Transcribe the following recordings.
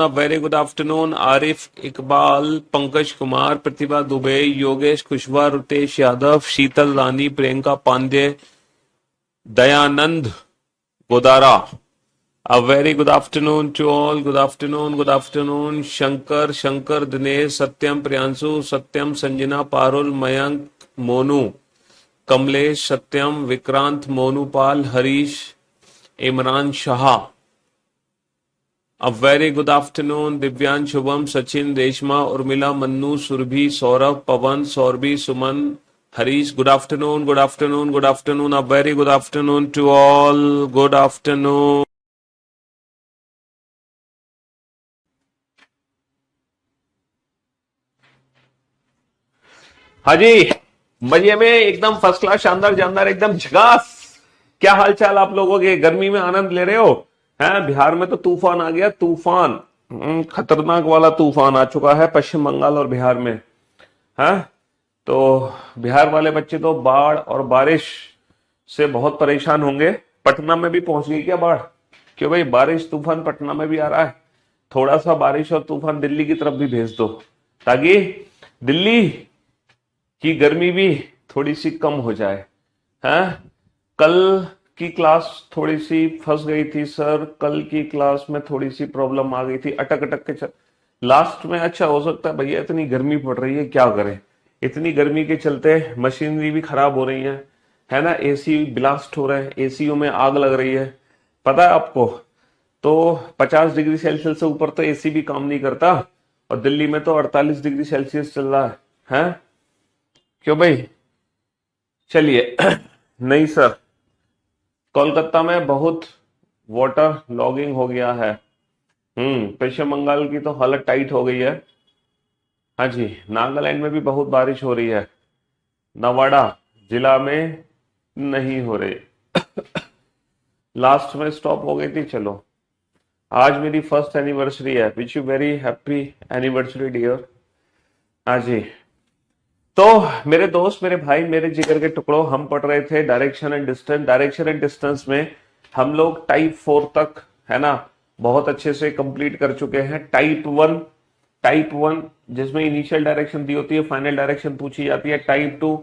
Very good afternoon Arif Iqbal, Pankaj Kumar, Pratibha Dubey, Yogesh Kushwaha, Rutesh Yadav, Sheetal Rani, Priyanka Pandey, Dayanand Godara. A very good afternoon to all. Good afternoon. Good afternoon. Shankar, Dinesh, Satyam, Priyanshu, Satyam, Sanjana, Parul, Mayank, Monu, Kamlesh, Satyam, Vikrant, Monupal, Harish, Imran Shah. A very good afternoon. Divyan, Shubham, Sachin, Reshma, Urmila, Mannu, Surbhi, Saurabh, Pawan, Sorbi, Suman, Harish. Good afternoon. Good afternoon. Good afternoon. A very good afternoon to all. Good afternoon. हाँ जी, मजे में एकदम first class, शानदार जानदार, एकदम झकास। क्या हाल चाल आप लोगों के? गर्मी में आनंद ले रहे हो? हैं, बिहार में तो तूफान आ गया, तूफान। खतरनाक वाला तूफान आ चुका है पश्चिम बंगाल और बिहार में। हैं, तो बिहार वाले बच्चे तो बाढ़ और बारिश से बहुत परेशान होंगे। पटना में भी पहुंच गई क्या बाढ़? क्यों भाई, बारिश तूफान पटना में भी आ रहा है। थोड़ा सा बारिश और तूफान दिल्ली की तरफ भी भेज दो, ताकि दिल्ली कि गर्मी भी थोड़ी सी कम हो जाए। हैं, कल की क्लास थोड़ी सी फंस गई थी सर, कल की क्लास में थोड़ी सी प्रॉब्लम आ गई थी, अटक अटक के लास्ट में। अच्छा, हो सकता है भैया इतनी गर्मी पड़ रही है, क्या करें, इतनी गर्मी के चलते मशीनरी भी खराब हो रही है ना, एसी ब्लास्ट हो रहे हैं, एसीओ में आग लग रही है, पता है आपको। तो 50 डिग्री सेल्सियस से ऊपर तो एसी भी काम नहीं करता, और दिल्ली में तो 48 डिग्री सेल्सियस चल रहा है। क्यों भाई? चलिए नहीं सर, कोलकाता में बहुत वाटर लॉगिंग हो गया है। पश्चिम बंगाल की तो हालत टाइट हो गई है। हाँ जी, नागालैंड में भी बहुत बारिश हो रही है, नवाड़ा जिला में नहीं हो रही। लास्ट में स्टॉप हो गई थी। चलो, आज मेरी फर्स्ट एनिवर्सरी है, wish you very happy anniversary dear. हाँ जी, तो मेरे दोस्त, मेरे भाई, मेरे जिगर के टुकड़ों, हम पढ़ रहे थे direction and distance. Direction and distance में हम लोग टाइप 4 तक, है ना, बहुत अच्छे से कंप्लीट कर चुके हैं। टाइप 1 जिसमें इनिशियल डायरेक्शन दी होती है, फाइनल डायरेक्शन पूछी जाती है। टाइप 2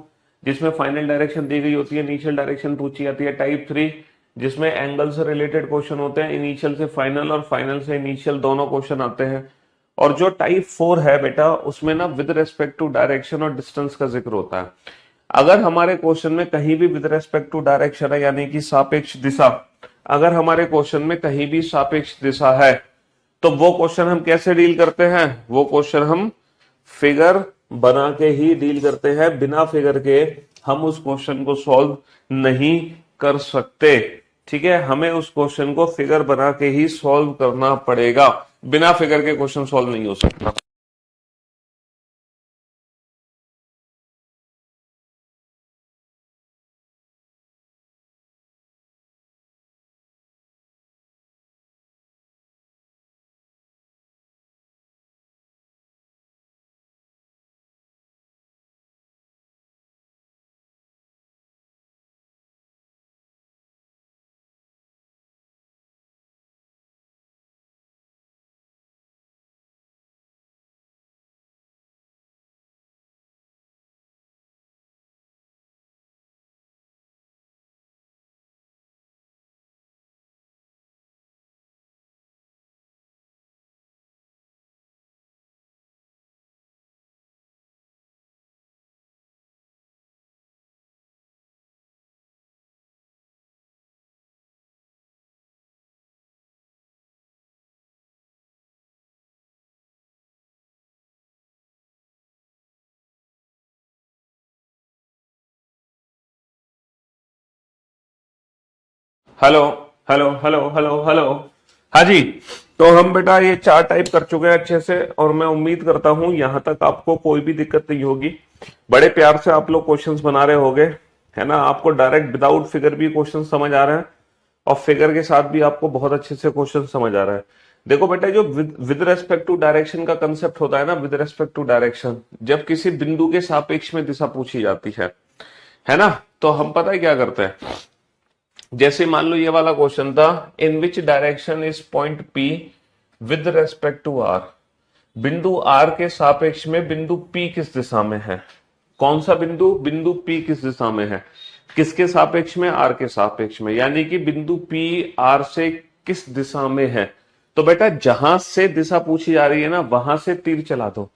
जिसमें फाइनल डायरेक्शन दी गई होती है, इनिशियल डायरेक्शन पूछी जाती है। टाइप 3 जिसमें एंगल से रिलेटेड क्वेश्चन होते हैं, इनिशियल से फाइनल और फाइनल से इनिशियल दोनों क्वेश्चन आते हैं। और जो टाइप 4 है बेटा, उसमें ना विद रेस्पेक्ट टू डायरेक्शन और डिस्टेंस का जिक्र होता है। अगर हमारे क्वेश्चन में कहीं भी विद रेस्पेक्ट टू डायरेक्शन है, यानी कि सापेक्ष दिशा, अगर हमारे क्वेश्चन में कहीं भी सापेक्ष दिशा है, तो वो क्वेश्चन हम कैसे डील करते हैं? वो क्वेश्चन हम फिगर बना के ही डील करते हैं। बिना फिगर के हम उस क्वेश्चन को सॉल्व नहीं कर सकते। ठीक है, हमें उस क्वेश्चन को फिगर बना के ही सॉल्व करना पड़ेगा, बिना फिगर के क्वेश्चन सॉल्व नहीं हो सकता। Hello, hello, hello, hello, hello. हाँ जी, तो हम बेटा ये चार टाइप कर चुके हैं अच्छे से, और मैं उम्मीद करता हूं यहां तक आपको कोई भी दिक्कत नहीं होगी। बड़े प्यार से आप लोग क्वेश्चंस बना रहे होगे, है ना, आपको डायरेक्ट विदाउट फिगर भी क्वेश्चन समझ आ रहे हैं, और फिगर के साथ भी आपको बहुत अच्छे से क्वेश्चन समझ आ रहा है। देखो बेटा, जो विद रेस्पेक्ट टू डायरेक्शन का कंसेप्ट होता है ना, विद रेस्पेक्ट टू डायरेक्शन, जब किसी बिंदु के सापेक्ष में दिशा पूछी जाती है ना, तो हम पता है क्या करते हैं। जैसे मान लो ये वाला क्वेश्चन था, in which direction is point P with respect to R, बिंदु आर के सापेक्ष में बिंदु पी किस दिशा में है? कौन सा बिंदु? बिंदु पी किस दिशा में है? किसके सापेक्ष में? आर के सापेक्ष में। यानी कि बिंदु पी आर से किस दिशा में है? तो बेटा जहां से दिशा पूछी जा रही है ना, वहां से तीर चला दो।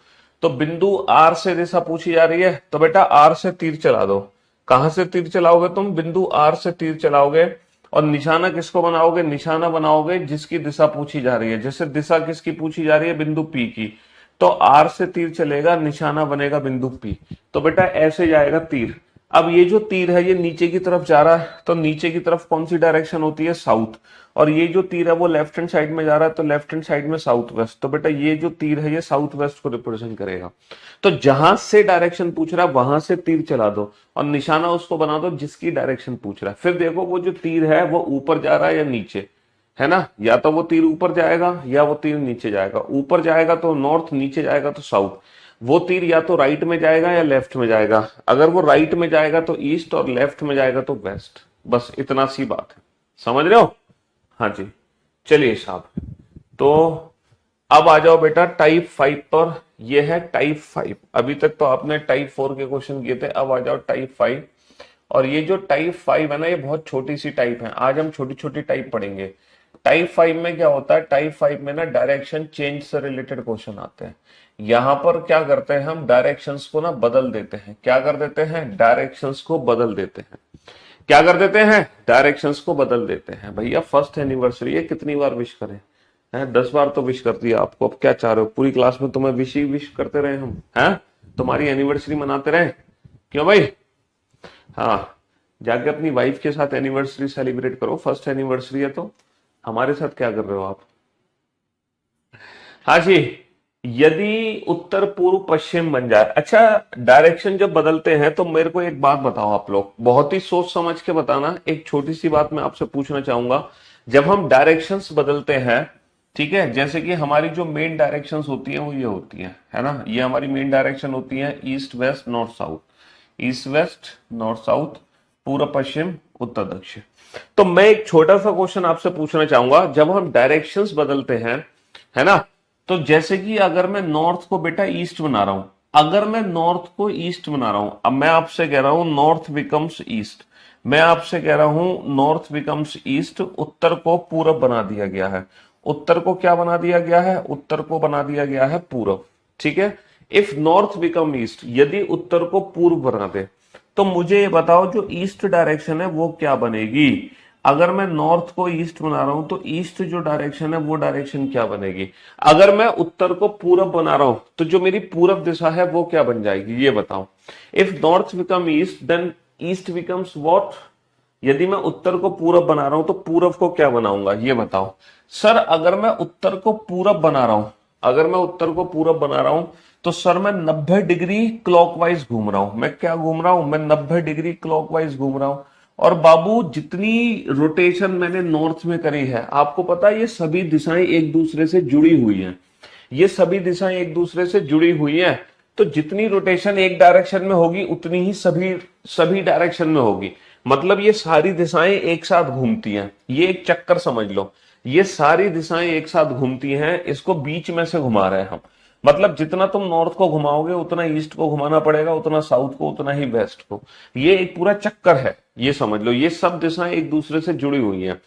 तो बिंदु आर से दिशा पूछी जा रही है, तो बेटा आर से तीर चला दो। कहां से तीर चलाओगे तुम? बिंदु आर से तीर चलाओगे। और निशाना किसको बनाओगे? निशाना बनाओगे जिसकी दिशा पूछी जा रही है। जैसे दिशा किसकी पूछी जा रही है? बिंदु पी की। तो आर से तीर चलेगा, निशाना बनेगा बिंदु पी। तो बेटा ऐसे जाएगा तीर। अब ये जो तीर है ये नीचे की तरफ जा रहा है, तो नीचे की तरफ कौन सी डायरेक्शन होती है? साउथ। और ये जो तीर है वो लेफ्ट हैंड साइड में जा रहा है, तो लेफ्ट हैंड साइड में साउथ वेस्ट। तो बेटा ये जो तीर है ये साउथ वेस्ट को रिप्रेजेंट करेगा। तो जहां से डायरेक्शन पूछ रहा है वहां से तीर चला दो और निशाना उसको बना दो जिसकी डायरेक्शन पूछ रहा है। फिर देखो वो जो तीर है वो ऊपर जा रहा है या नीचे, है ना? या तो वो तीर ऊपर जाएगा या वो तीर नीचे जाएगा। ऊपर जाएगा तो नॉर्थ, नीचे जाएगा तो साउथ। वो तीर या तो राइट में जाएगा या लेफ्ट में जाएगा। अगर वो राइट में जाएगा तो ईस्ट और लेफ्ट में जाएगा तो वेस्ट। बस इतना सी बात है, समझ रहे हो? हाँ जी, चलिए साहब। तो अब आ जाओ बेटा टाइप 5 पर। ये है टाइप 5। अभी तक तो आपने टाइप 4 के क्वेश्चन किए थे, अब आ जाओ टाइप 5। और ये जो टाइप 5 है ना, ये बहुत छोटी सी टाइप है। आज हम छोटी छोटी टाइप पढ़ेंगे। टाइप 5 में क्या होता है? टाइप 5 में ना डायरेक्शन चेंज से रिलेटेड क्वेश्चन आते हैं। यहां पर क्या करते हैं हम? डायरेक्शंस को ना बदल देते हैं। क्या कर देते हैं? डायरेक्शंस को बदल देते हैं। क्या कर देते हैं? डायरेक्शंस को बदल देते हैं। भैया फर्स्ट एनिवर्सरी है, कितनी बार विश करें? है 10 बार तो विश कर दिया आपको। अब क्या चाह रहे हो? पूरी क्लास में तुम्हें विश ही विश करते रहे हम? हैं? तुम्हारी एनिवर्सरी मनाते रहे? क्यों भाई? हाँ, जाके अपनी वाइफ के साथ एनिवर्सरी सेलिब्रेट करो। फर्स्ट एनिवर्सरी है तो हमारे साथ क्या कर रहे हो आप? हाँ जी। यदि उत्तर पूर्व पश्चिम बन जाए। अच्छा, डायरेक्शन जब बदलते हैं तो मेरे को एक बात बताओ आप लोग, बहुत ही सोच समझ के बताना। एक छोटी सी बात मैं आपसे पूछना चाहूंगा। जब हम डायरेक्शंस बदलते हैं, ठीक है, जैसे कि हमारी जो मेन डायरेक्शंस होती हैं वो ये होती हैं, है ना? ये हमारी मेन डायरेक्शन होती है east west north south. East west north south, पूर्व पश्चिम उत्तर दक्षिण। तो मैं एक छोटा सा क्वेश्चन आपसे पूछना चाहूंगा। जब हम डायरेक्शंस बदलते हैं, है ना, तो जैसे कि अगर मैं नॉर्थ को बेटा ईस्ट बना रहा हूं, अगर मैं नॉर्थ को ईस्ट बना रहा हूं, अब मैं आपसे कह रहा हूं नॉर्थ बिकम्स ईस्ट। मैं आपसे कह रहा हूं नॉर्थ बिकम्स ईस्ट। उत्तर को पूरब बना दिया गया है। उत्तर को क्या बना दिया गया है? उत्तर को बना दिया गया है पूरब। ठीक है। इफ नॉर्थ बिकम ईस्ट, यदि उत्तर को पूर्व बना दे, तो मुझे ये बताओ जो ईस्ट डायरेक्शन है वो क्या बनेगी? अगर मैं नॉर्थ को ईस्ट बना रहा हूं तो ईस्ट जो डायरेक्शन है वो डायरेक्शन क्या बनेगी? अगर मैं उत्तर को पूरब बना रहा हूं तो जो मेरी पूरब दिशा है वो क्या बन जाएगी? ये बताओ। If north become east then east becomes what? यदि मैं उत्तर को पूरब बना रहा हूं तो पूरब को क्या बनाऊंगा? ये बताओ। सर अगर मैं उत्तर को पूरब बना रहा हूं, अगर मैं उत्तर को पूरब बना रहा हूं तो सर मैं 90 डिग्री क्लॉकवाइज घूम रहा हूं। मैं क्या घूम रहा हूं? मैं 90 डिग्री क्लॉकवाइज घूम रहा हूं। और बाबू जितनी रोटेशन मैंने नॉर्थ में करी है, आपको पता है ये सभी दिशाएं एक दूसरे से जुड़ी हुई हैं। ये सभी दिशाएं एक दूसरे से जुड़ी हुई हैं। तो जितनी रोटेशन एक डायरेक्शन में होगी उतनी ही सभी सभी डायरेक्शन में होगी। मतलब ये सारी दिशाएं एक साथ घूमती हैं। ये एक चक्कर समझ लो। ये सारी दिशाएं एक साथ घूमती हैं, इसको बीच में से घुमा रहे हैं हम। मतलब जितना तुम नॉर्थ को घुमाओगे उतना ईस्ट को घुमाना पड़ेगा, उतना साउथ को, उतना ही वेस्ट को। ये एक पूरा चक्कर है, ये समझ लो। ये सब दिशाएं एक दूसरे से जुड़ी हुई हैं।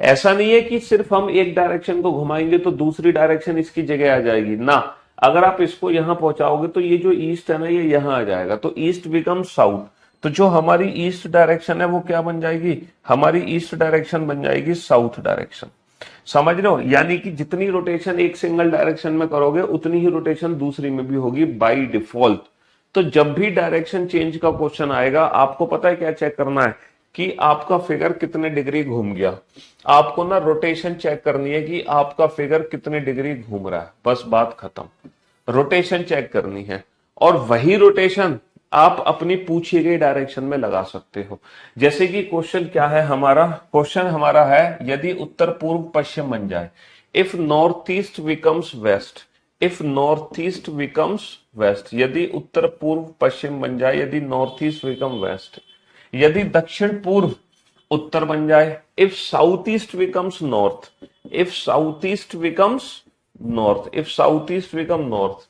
ऐसा नहीं है कि सिर्फ हम एक डायरेक्शन को घुमाएंगे तो दूसरी डायरेक्शन इसकी जगह आ जाएगी ना। अगर आप इसको यहां पहुंचाओगे तो ये जो ईस्ट है ना ये यहां आ जाएगा, तो ईस्ट बिकम साउथ। तो जो हमारी ईस्ट डायरेक्शन है वो क्या बन जाएगी? हमारी ईस्ट डायरेक्शन बन जाएगी साउथ डायरेक्शन। समझ रहे हो? यानी कि जितनी रोटेशन एक सिंगल डायरेक्शन में करोगे उतनी ही रोटेशन दूसरी में भी होगी बाय डिफॉल्ट। तो जब भी डायरेक्शन चेंज का क्वेश्चन आएगा, आपको पता है क्या चेक करना है? कि आपका फिगर कितने डिग्री घूम गया। आपको ना रोटेशन चेक करनी है कि आपका फिगर कितने डिग्री घूम रहा है। बस बात खत्म। रोटेशन चेक करनी है और वही रोटेशन आप अपनी पूछी गई डायरेक्शन में लगा सकते हो। जैसे कि क्वेश्चन क्या है हमारा? क्वेश्चन हमारा है यदि उत्तर पूर्व पश्चिम बन जाए, if north east becomes west, if north east becomes west, यदि उत्तर पूर्व पश्चिम बन जाए, यदि नॉर्थ ईस्ट बिकम वेस्ट, यदि दक्षिण पूर्व उत्तर बन जाए, if south east becomes north, if south east becomes north, if south east become north,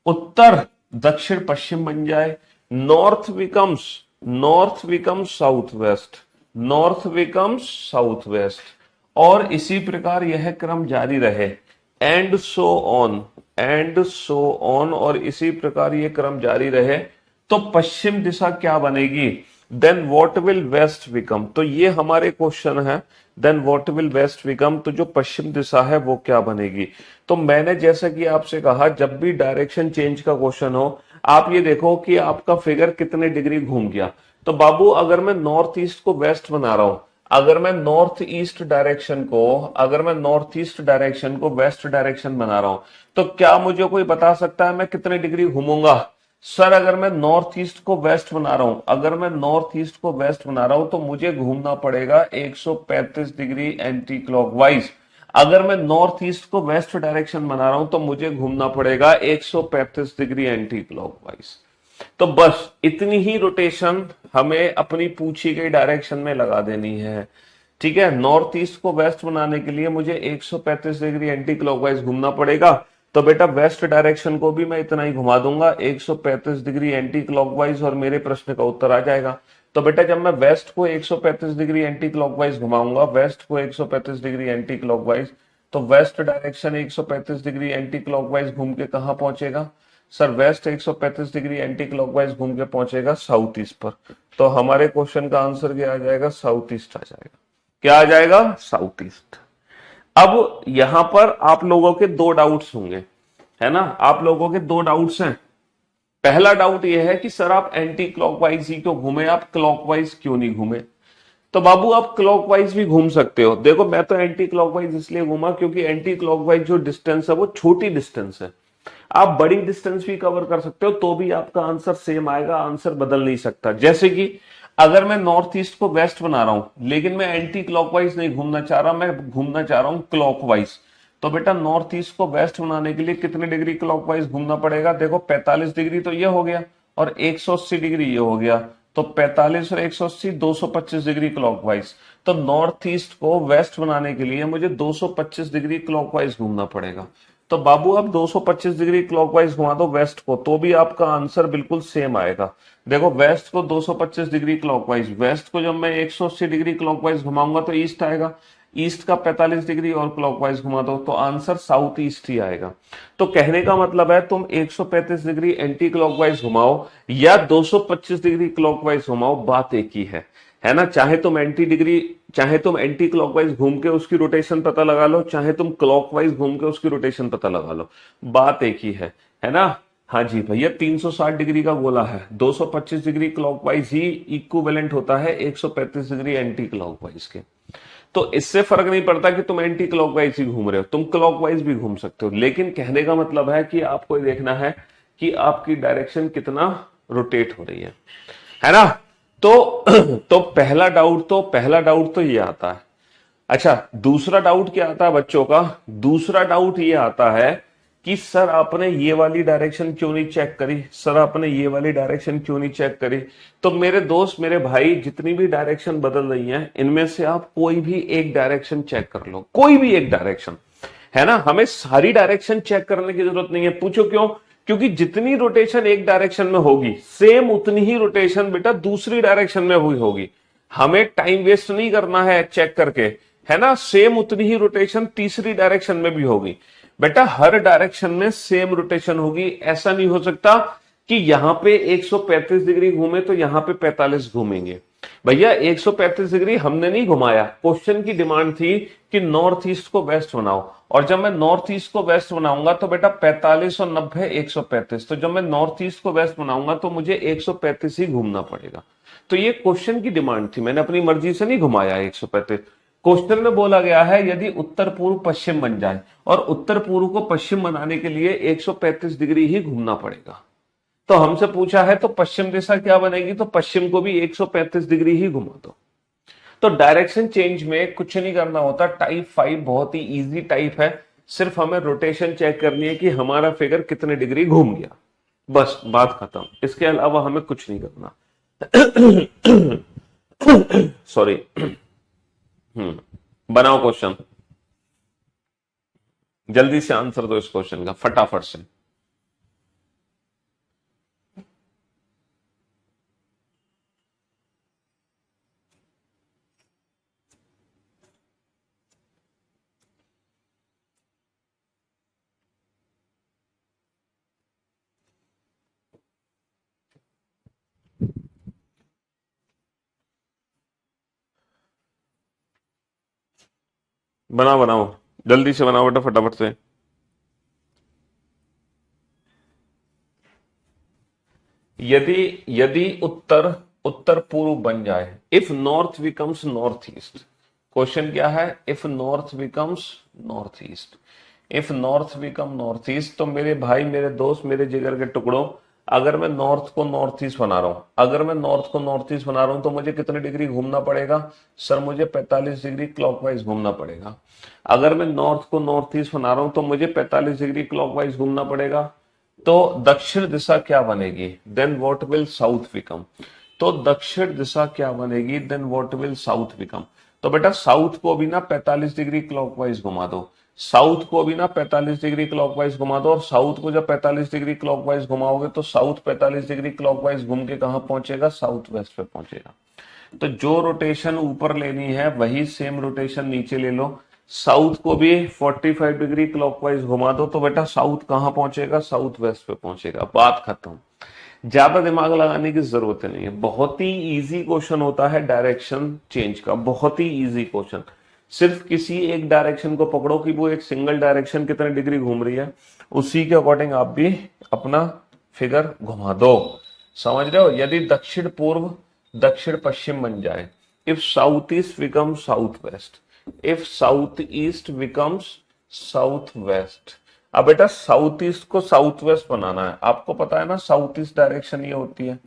उत्तर दक्षिण पश्चिम बन जाए, north becomes south west, north becomes south west, और इसी प्रकार यह क्रम जारी रहे, and so on, and so on, और इसी प्रकार यह क्रम जारी रहे, तो पश्चिम दिशा क्या बनेगी? Then what will west become? तो ये हमारे क्वेश्चन है, then what will west become, तो जो पश्चिम दिशा है वो क्या बनेगी? तो मैंने जैसा कि आपसे कहा, जब भी डायरेक्शन चेंज का क्वेश्चन हो, आप ये देखो कि आपका फिगर कितने डिग्री घूम गया। तो बाबू अगर मैं नॉर्थ ईस्ट को वेस्ट बना रहा हूं, अगर मैं नॉर्थ ईस्ट डायरेक्शन को, अगर मैं नॉर्थ ईस्ट डायरेक्शन को वेस्ट डायरेक्शन बना रहा हूं, तो क्या मुझे कोई बता सकता है मैं कितने डिग्री घूमूंगा? सर अगर मैं नॉर्थ ईस्ट को वेस्ट बना रहा हूं, अगर मैं नॉर्थ ईस्ट को वेस्ट बना रहा हूं, तो मुझे घूमना पड़ेगा 135 डिग्री एंटी क्लॉकवाइज। अगर मैं नॉर्थ ईस्ट को वेस्ट डायरेक्शन बना रहा हूं, तो मुझे घूमना पड़ेगा 135 डिग्री एंटी क्लॉकवाइज। तो बस इतनी ही रोटेशन हमें अपनी पूछी गई डायरेक्शन में लगा देनी है। ठीक है, नॉर्थ ईस्ट को वेस्ट बनाने के लिए मुझे 135 डिग्री एंटी क्लॉकवाइज घूमना पड़ेगा, तो बेटा वेस्ट डायरेक्शन को भी मैं इतना ही घुमा दूंगा 135 डिग्री एंटी क्लॉकवाइज, और मेरे प्रश्न का उत्तर आ जाएगा। तो बेटा जब मैं वेस्ट को 135 डिग्री एंटी क्लॉकवाइज घुमाऊंगा, वेस्ट को 135 डिग्री एंटी क्लॉकवाइज, तो west direction 135 degree anticlockwise घूम के कहां पहुंचेगा? Sir west 135 degree anticlockwise घूम के पहुंचेगा साउथ ईस्ट पर। तो हमारे क्वेश्चन का आंसर क्या आ जाएगा? साउथ ईस्ट आ जाएगा। क्या आ जाएगा? South east. अब यहां पर आप लोगों के दो डाउट्स होंगे, है ना? आप लोगों के दो डाउट्स हैं। पहला डाउट यह है कि सर आप एंटी क्लॉकवाइज ही क्यों घूमे, आप क्लॉकवाइज क्यों नहीं घूमे? तो बाबू आप क्लॉकवाइज भी घूम सकते हो। देखो मैं तो एंटी क्लॉकवाइज इसलिए घूमा क्योंकि एंटी क्लॉकवाइज जो डिस्टेंस है वो छोटी डिस्टेंस है। आप बड़ी डिस्टेंस भी कवर कर सकते हो तो भी आपका आंसर सेम आएगा, आंसर बदल नहीं सकता। जैसे कि अगर मैं नॉर्थ ईस्ट को वेस्ट बना रहा हूं, लेकिन मैं एंटी क्लॉकवाइज नहीं घूमना चाह रहा, मैं घूमना चाह रहा हूं क्लॉकवाइज, तो बेटा नॉर्थ ईस्ट को वेस्ट बनाने के लिए कितने डिग्री क्लॉकवाइज घूमना पड़ेगा? देखो 45 डिग्री तो ये हो गया और 180 डिग्री ये हो गया, तो 45 और 180 225 डिग्री क्लॉकवाइज। तो नॉर्थ ईस्ट को वेस्ट बनाने के लिए मुझे 225 डिग्री क्लॉकवाइज घूमना पड़ेगा। तो बाबू अब 225 डिग्री क्लॉकवाइज घुमा दो वेस्ट को, तो भी आपका आंसर बिल्कुल सेम आएगा। देखो वेस्ट को 225 डिग्री क्लॉकवाइज, वेस्ट को जब मैं 180 डिग्री क्लॉकवाइज घुमाऊंगा तो ईस्ट आएगा, ईस्ट का 45 डिग्री और क्लॉकवाइज घुमा दो तो आंसर साउथ ईस्ट ही आएगा। तो कहने का मतलब है तुम 135 डिग्री एंटी क्लॉकवाइज घुमाओ या 225 डिग्री क्लॉकवाइज घुमाओ, बात एक ही है ना? चाहे तुम एंटी क्लॉकवाइज घूम के उसकी रोटेशन पता लगा लो, चाहे तुम क्लॉकवाइज घूम के उसकी रोटेशन पता लगा लो, बात एक ही है ना? हाँ जी भैया, 360 डिग्री का गोला है, 225 डिग्री क्लॉकवाइज ही इक्विवेलेंट होता है 135 डिग्री एंटी क्लॉकवाइज के। तो इससे फर्क नहीं पड़ता कि तुम एंटी क्लॉकवाइज ही घूम रहे हो, तुम क्लॉकवाइज भी घूम सकते हो, लेकिन कहने का मतलब है कि आपको देखना है कि आपकी डायरेक्शन कितना रोटेट हो रही है ना? तो तो पहला डाउट तो ये आता है। अच्छा, दूसरा डाउट क्या आता है बच्चों का? दूसरा डाउट ये आता है कि सर आपने ये वाली डायरेक्शन क्यों नहीं चेक करी, सर आपने ये वाली डायरेक्शन क्यों नहीं चेक करी? तो मेरे दोस्त, मेरे भाई, जितनी भी डायरेक्शन बदल रही हैं इनमें से आप कोई भी एक डायरेक्शन चेक कर लो, कोई भी एक डायरेक्शन, है ना? हमें सारी डायरेक्शन चेक करने की जरूरत नहीं है। पूछो क्यों? क्योंकि जितनी रोटेशन एक डायरेक्शन में होगी सेम उतनी ही रोटेशन बेटा दूसरी डायरेक्शन में हुई होगी। हमें टाइम वेस्ट नहीं करना है चेक करके, है ना? सेम उतनी ही रोटेशन तीसरी डायरेक्शन में भी होगी। बेटा हर डायरेक्शन में सेम रोटेशन होगी, ऐसा नहीं हो सकता कि यहां पे 135 डिग्री घूमे तो यहां पे 45 घूमेंगे। भैया 135 डिग्री हमने नहीं घुमाया, क्वेश्चन की डिमांड थी कि नॉर्थ ईस्ट को वेस्ट बनाओ, और जब मैं नॉर्थ ईस्ट को वेस्ट बनाऊंगा तो बेटा 45 और 90 135, तो जब मैं नॉर्थ ईस्ट को वेस्ट बनाऊंगा तो मुझे 135 ही घूमना पड़ेगा। तो ये क्वेश्चन की डिमांड थी, मैंने अपनी मर्जी से नहीं घुमाया 135। क्वेश्चन में बोला गया है यदि उत्तर पूर्व पश्चिम बन जाए, और उत्तर पूर्व को पश्चिम बनाने के लिए 135 डिग्री ही घूमना पड़ेगा। तो हमसे पूछा है तो पश्चिम दिशा क्या बनेगी, तो पश्चिम को भी 135 डिग्री ही घुमा दो। तो डायरेक्शन चेंज में कुछ नहीं करना होता, टाइप 5 बहुत ही इजी टाइप है, सिर्फ हमें रोटेशन चेक करनी है कि हमारा फिगर कितने डिग्री घूम गया, बस बात खत्म। इसके अलावा हमें कुछ नहीं करना। सॉरी। बनाओ क्वेश्चन, जल्दी से आंसर दो इस क्वेश्चन का फटाफट से। बनाओ बनाओ, जल्दी से बनाओ बेटा फटाफट से। यदि यदि उत्तर उत्तर पूर्व बन जाए, if north becomes north east. Question क्या है? If north becomes north east, if north become north east. तो मेरे भाई, मेरे दोस्त, मेरे जिगर के टुकड़ों, अगर मैं नॉर्थ को नॉर्थ ईस्ट बना रहा हूं, अगर मैं नॉर्थ को नॉर्थ ईस्ट बना रहा हूं तो मुझे कितने डिग्री घूमना पड़ेगा? सर मुझे 45 डिग्री क्लॉकवाइज घूमना पड़ेगा। अगर मैं नॉर्थ को नॉर्थ ईस्ट बना रहा हूं तो मुझे 45 डिग्री क्लॉकवाइज घूमना पड़ेगा। तो दक्षिण दिशा क्या बनेगी? Then what will south become? तो दक्षिण दिशा क्या बनेगी? Then what will south become? तो बेटा साउथ को भी ना 45 डिग्री क्लॉकवाइज घुमा दो, साउथ को भी ना 45 डिग्री क्लॉकवाइज घुमा दो। और साउथ को जब 45 डिग्री क्लॉकवाइज घुमाओगे तो साउथ 45 डिग्री क्लॉकवाइज घूम के कहां पहुंचेगा? साउथ वेस्ट पे पहुंचेगा। तो जो रोटेशन ऊपर लेनी है वही सेम रोटेशन नीचे ले लो। साउथ को भी 45 डिग्री क्लॉकवाइज घुमा दो तो बेटा साउथ कहां पहुंचेगा? साउथ वेस्ट पे पहुंचेगा। बात खत्म। ज्यादा दिमाग लगाने की जरूरत नहीं है, बहुत ही इजी क्वेश्चन होता है डायरेक्शन चेंज का, बहुत ही इजी क्वेश्चन। सिर्फ किसी एक डायरेक्शन को पकड़ो कि वो एक सिंगल डायरेक्शन कितने डिग्री घूम रही है, उसी के अकॉर्डिंग आप भी अपना फिगर घुमा दो। समझ रहे हो? यदि दक्षिण पूर्व दक्षिण पश्चिम बन जाए, if south east become south west, if south east becomes south waste. अब बेटा साउथ ईस्ट को साउथ वेस्ट बनाना है, आपको पता है ना साउथ ईस्ट डायरेक्शन ये होती है।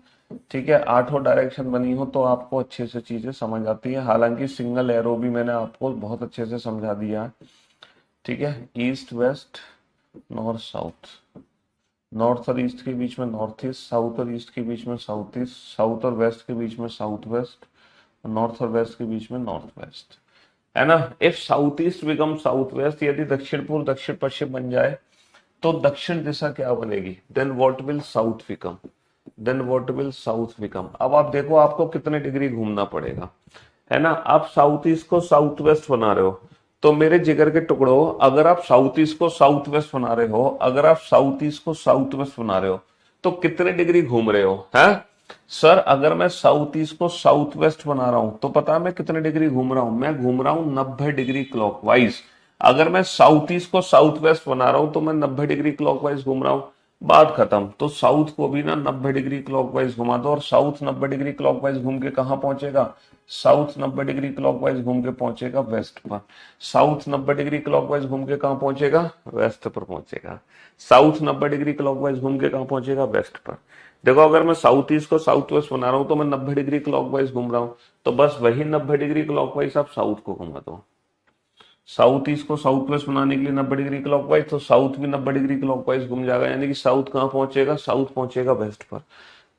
ठीक है, आठों डायरेक्शन बनी हो तो आपको अच्छे से चीजें समझ आती है। हालांकि सिंगल एरो भी मैंने आपको बहुत अच्छे से समझा दिया है। ठीक है, east west north south, north और ईस्ट के बीच में नॉर्थ ईस्ट, साउथ और ईस्ट के बीच में साउथ ईस्ट, साउथ और वेस्ट के बीच में साउथ वेस्ट, नॉर्थ और वेस्ट के बीच में नॉर्थ वेस्ट, है ना। If south east become south west, यदि दक्षिण पूर्व दक्षिण पश्चिम बन जाए तो दक्षिण दिशा क्या बनेगी? Then what will south become? Then what will south become? अब आप देखो आपको कितने डिग्री घूमना पड़ेगा, है ना। आप साउथ ईस्ट को साउथ वेस्ट बना रहे हो तो मेरे जिगर के टुकड़ों, अगर आप साउथ ईस्ट को साउथ वेस्ट बना रहे हो, अगर आप साउथ ईस्ट को साउथ वेस्ट बना रहे हो तो कितने डिग्री घूम रहे हो? हैं सर, अगर मैं साउथ ईस्ट को साउथ वेस्ट बना रहा हूं तो पता है मैं कितने डिग्री घूम रहा हूं? मैं घूम रहा हूं 90 डिग्री क्लॉकवाइज। अगर मैं साउथ ईस्ट को साउथ वेस्ट बना रहा हूं तो मैं 90 डिग्री क्लॉकवाइज घूम रहा हूं। बात खत्म। तो साउथ को भी ना 90 डिग्री क्लॉकवाइज घुमा दो और साउथ 90 डिग्री क्लॉकवाइज घूम के कहां पहुंचेगा? साउथ 90 डिग्री क्लॉकवाइज घूम के पहुंचेगा वेस्ट पर। साउथ 90 डिग्री क्लॉकवाइज घूम के कहां पहुंचेगा? वेस्ट पर पहुंचेगा। साउथ 90 डिग्री क्लॉकवाइज घूम के कहां पहुंचेगा? वेस्ट पर। देखो अगर मैं साउथ ईस्ट को साउथ वेस्ट बना रहा हूं तो मैं 90 डिग्री क्लॉकवाइज घूम रहा हूं, तो बस वही 90 डिग्री क्लॉकवाइज आप साउथ को घुमा दो। साउथ ईस्ट को साउथ वेस्ट बनाने के लिए 90 डिग्री क्लॉकवाइज, तो साउथ भी 90 डिग्री क्लॉकवाइज घूम जाएगा, यानी कि साउथ कहां पहुंचेगा? साउथ पहुंचेगा वेस्ट पर।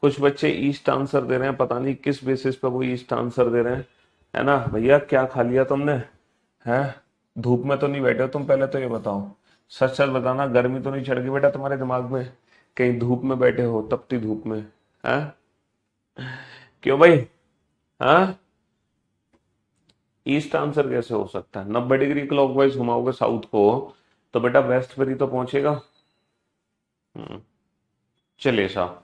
कुछ बच्चे ईस्ट आंसर दे रहे हैं, पता नहीं किस बेसिस पर वो ईस्ट आंसर दे रहे हैं, है ना। भैया क्या खा लिया तुमने? है, धूप में तो नहीं बैठे हो तुम? पहले तो ये बताओ, सच सच बताना, गर्मी तो नहीं चढ़ गई बेटा तुम्हारे दिमाग में? कहीं धूप में बैठे हो, तपती धूप में? है, क्यों भाई? हाँ, ईस्ट आंसर कैसे हो सकता है? 90 डिग्री क्लॉकवाइज घुमाओगे साउथ को तो बेटा वेस्ट पर ही तो पहुंचेगा। हम्म, चलिए साहब,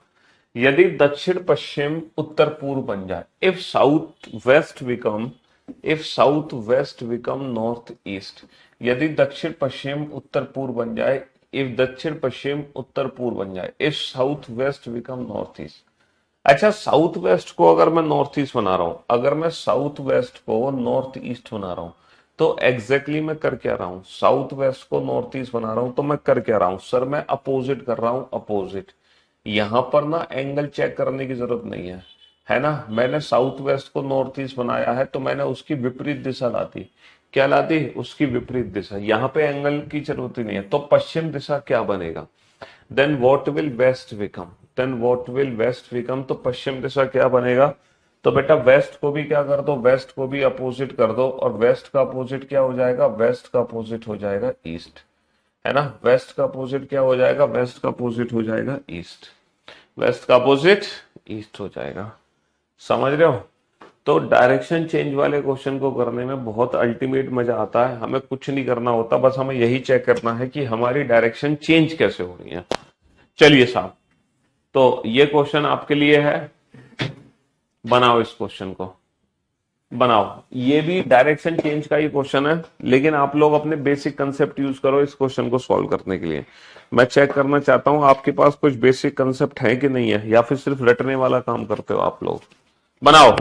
यदि दक्षिण पश्चिम उत्तर पूर्व बन जाए, if south west become, if south west become north east, यदि दक्षिण पश्चिम उत्तर पूर्व बन जाए, इफ दक्षिण पश्चिम उत्तर पूर्व बन जाए, if south west become north east. अच्छा, साउथ वेस्ट को अगर मैं नॉर्थ ईस्ट बना रहा हूं, अगर मैं साउथ वेस्ट को नॉर्थ ईस्ट बना रहा हूं तो एग्जैक्टली मैं कर क्या रहा हूं? साउथ वेस्ट को नॉर्थ ईस्ट बना रहा हूं तो मैं कर क्या रहा हूं? सर मैं अपोजिट कर रहा हूं, अपोजिट। यहां पर ना एंगल चेक करने की जरूरत नहीं है ना। मैंने साउथ वेस्ट को नॉर्थ ईस्ट बनाया है तो मैंने उसकी विपरीत दिशा ला दी। क्या ला दी? उसकी विपरीत दिशा। यहां पे एंगल की जरूरत ही नहीं है। तो पश्चिम दिशा क्या बनेगा? Then what will west become? Then what will west become? तो पश्चिम दिशा क्या बनेगा? तो बेटा वेस्ट को भी क्या कर दो? वेस्ट को भी अपोजिट कर दो, और वेस्ट का अपोजिट क्या हो जाएगा? वेस्ट का अपोजिट हो जाएगा ईस्ट। है ना। वेस्ट का अपोजिट क्या हो जाएगा, वेस्ट का अपोजिट हो जाएगा ईस्ट, वेस्ट का अपोजिट ईस्ट हो जाएगा। समझ रहे हो। तो डायरेक्शन चेंज वाले क्वेश्चन को करने में बहुत अल्टीमेट मजा आता है। हमें कुछ नहीं करना होता, बस हमें यही चेक करना है कि हमारी डायरेक्शन चेंज कैसे हो रही है। चलिए साहब, तो ये क्वेश्चन आपके लिए है, बनाओ इस क्वेश्चन को, बनाओ। ये भी डायरेक्शन चेंज का ही क्वेश्चन है, लेकिन आप लोग अपने बेसिक कंसेप्ट यूज करो इस क्वेश्चन को सॉल्व करने के लिए। मैं चेक करना चाहता हूं आपके पास कुछ बेसिक कंसेप्ट है कि नहीं है, या फिर सिर्फ रटने वाला काम करते हो आप लोग। बनाओ।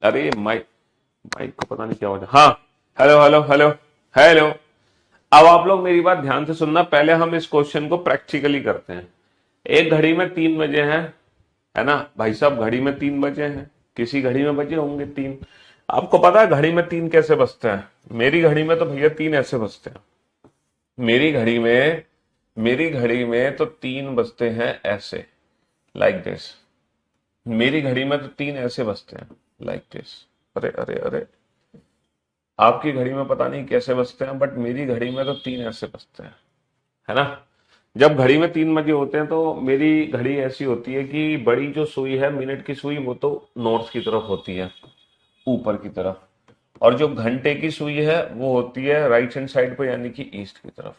अरे माइक, माइक को पता नहीं क्या हो जाए। हाँ, हेलो हेलो हेलो हेलो। अब आप लोग मेरी बात ध्यान से सुनना, पहले हम इस क्वेश्चन को प्रैक्टिकली करते हैं। एक घड़ी में 3 बजे हैं, है ना भाई साहब, घड़ी में 3 बजे हैं, किसी घड़ी में बजे होंगे 3। आपको पता है घड़ी में 3 कैसे बजते हैं? मेरी घड़ी में तो भैया 3 ऐसे बजते हैं। मेरी घड़ी में, मेरी घड़ी में तो 3 बजते हैं ऐसे, लाइक दिस। मेरी घड़ी में तो 3 ऐसे बजते हैं, लाइक दिस। अरे अरे अरे, आपकी घड़ी में पता नहीं कैसे बजते हैं, बट मेरी घड़ी में तो 3 ऐसे बजते हैं, है ना। जब घड़ी में 3 बजे होते हैं तो मेरी घड़ी ऐसी होती है कि बड़ी जो सुई है, मिनट की सुई, वो तो नॉर्थ की तरफ होती है, ऊपर की तरफ। और जो घंटे की सुई है वो होती है राइट हैंड साइड पे, यानी कि ईस्ट की तरफ।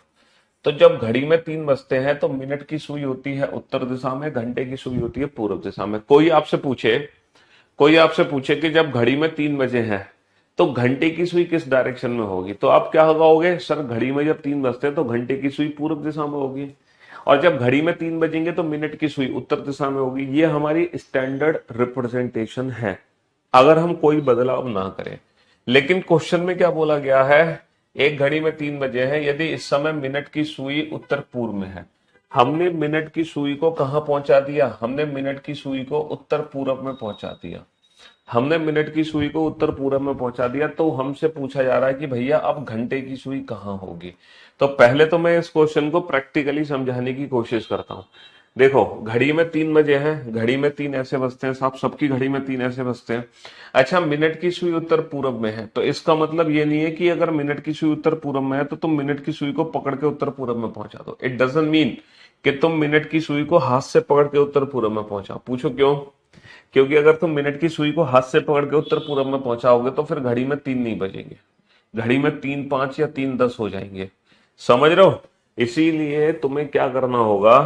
तो जब घड़ी में 3 बजते हैं तो मिनट की सुई होती है उत्तर दिशा में, घंटे की सुई होती है पूर्व दिशा में। कोई आपसे पूछे कि जब घड़ी में 3 बजे हैं तो घंटे की सुई किस डायरेक्शन में होगी, तो आप क्या लगाओगे? सर घड़ी में जब 3 बजते हैं तो घंटे की सुई पूर्व दिशा में होगी। और जब घड़ी में 3 बजेंगे तो मिनट की सुई उत्तर दिशा में होगी। ये हमारी स्टैंडर्ड रिप्रेजेंटेशन है अगर हम कोई बदलाव ना करें। लेकिन क्वेश्चन में क्या बोला गया है, एक घड़ी में 3 बजे है, यदि इस समय मिनट की सुई उत्तर पूर्व में है। हमने मिनट की सुई को कहां पहुंचा दिया, हमने मिनट की सुई को उत्तर पूर्व में पहुंचा दिया। हमने मिनट की सुई को उत्तर पूर्व में पहुंचा दिया, तो हमसे पूछा जा रहा है कि भैया अब घंटे की सुई कहाँ होगी। तो पहले तो मैं इस क्वेश्चन को प्रैक्टिकली समझाने की कोशिश करता हूं। देखो, घड़ी में 3 बजे हैं, घड़ी में 3 ऐसे बजते हैं साहब, सबकी घड़ी में 3 ऐसे बजते हैं। अच्छा, मिनट की सुई उत्तर पूर्व में है, तो इसका मतलब ये नहीं है कि अगर मिनट की सुई उत्तर पूर्व में है तो तुम मिनट की सुई को पकड़ के उत्तर पूर्व में पहुंचा दो। इट डजंट मीन कि तुम मिनट की सुई को हाथ से पकड़ के उत्तर पूर्व में पहुंचाओ। पूछो क्यों? क्योंकि अगर तुम मिनट की सुई को हाथ से पकड़ के उत्तर पूर्व में पहुंचाओगे तो फिर घड़ी में 3 नहीं बजेंगे, घड़ी में 3-5 या 3-10 हो जाएंगे। समझ रहे हो? इसीलिए तुम्हें क्या करना होगा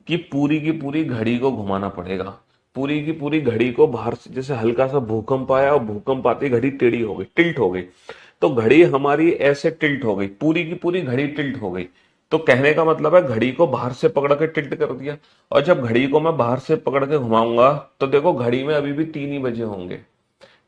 कि पूरी की पूरी घड़ी को घुमाना पड़ेगा। पूरी की पूरी घड़ी को बाहर से, जैसे हल्का सा भूकंप आया और भूकंप आते ही घड़ी टेढ़ी हो गई, टिल्ट हो गई, तो घड़ी हमारी ऐसे टिल्ट हो गई, पूरी की पूरी घड़ी टिल्ट हो गई। तो कहने का मतलब है घड़ी को बाहर से पकड़ के टिल्ट कर दिया। और जब घड़ी को मैं बाहर से पकड़ के घुमाऊंगा तो देखो घड़ी में अभी भी 3 ही बजे होंगे।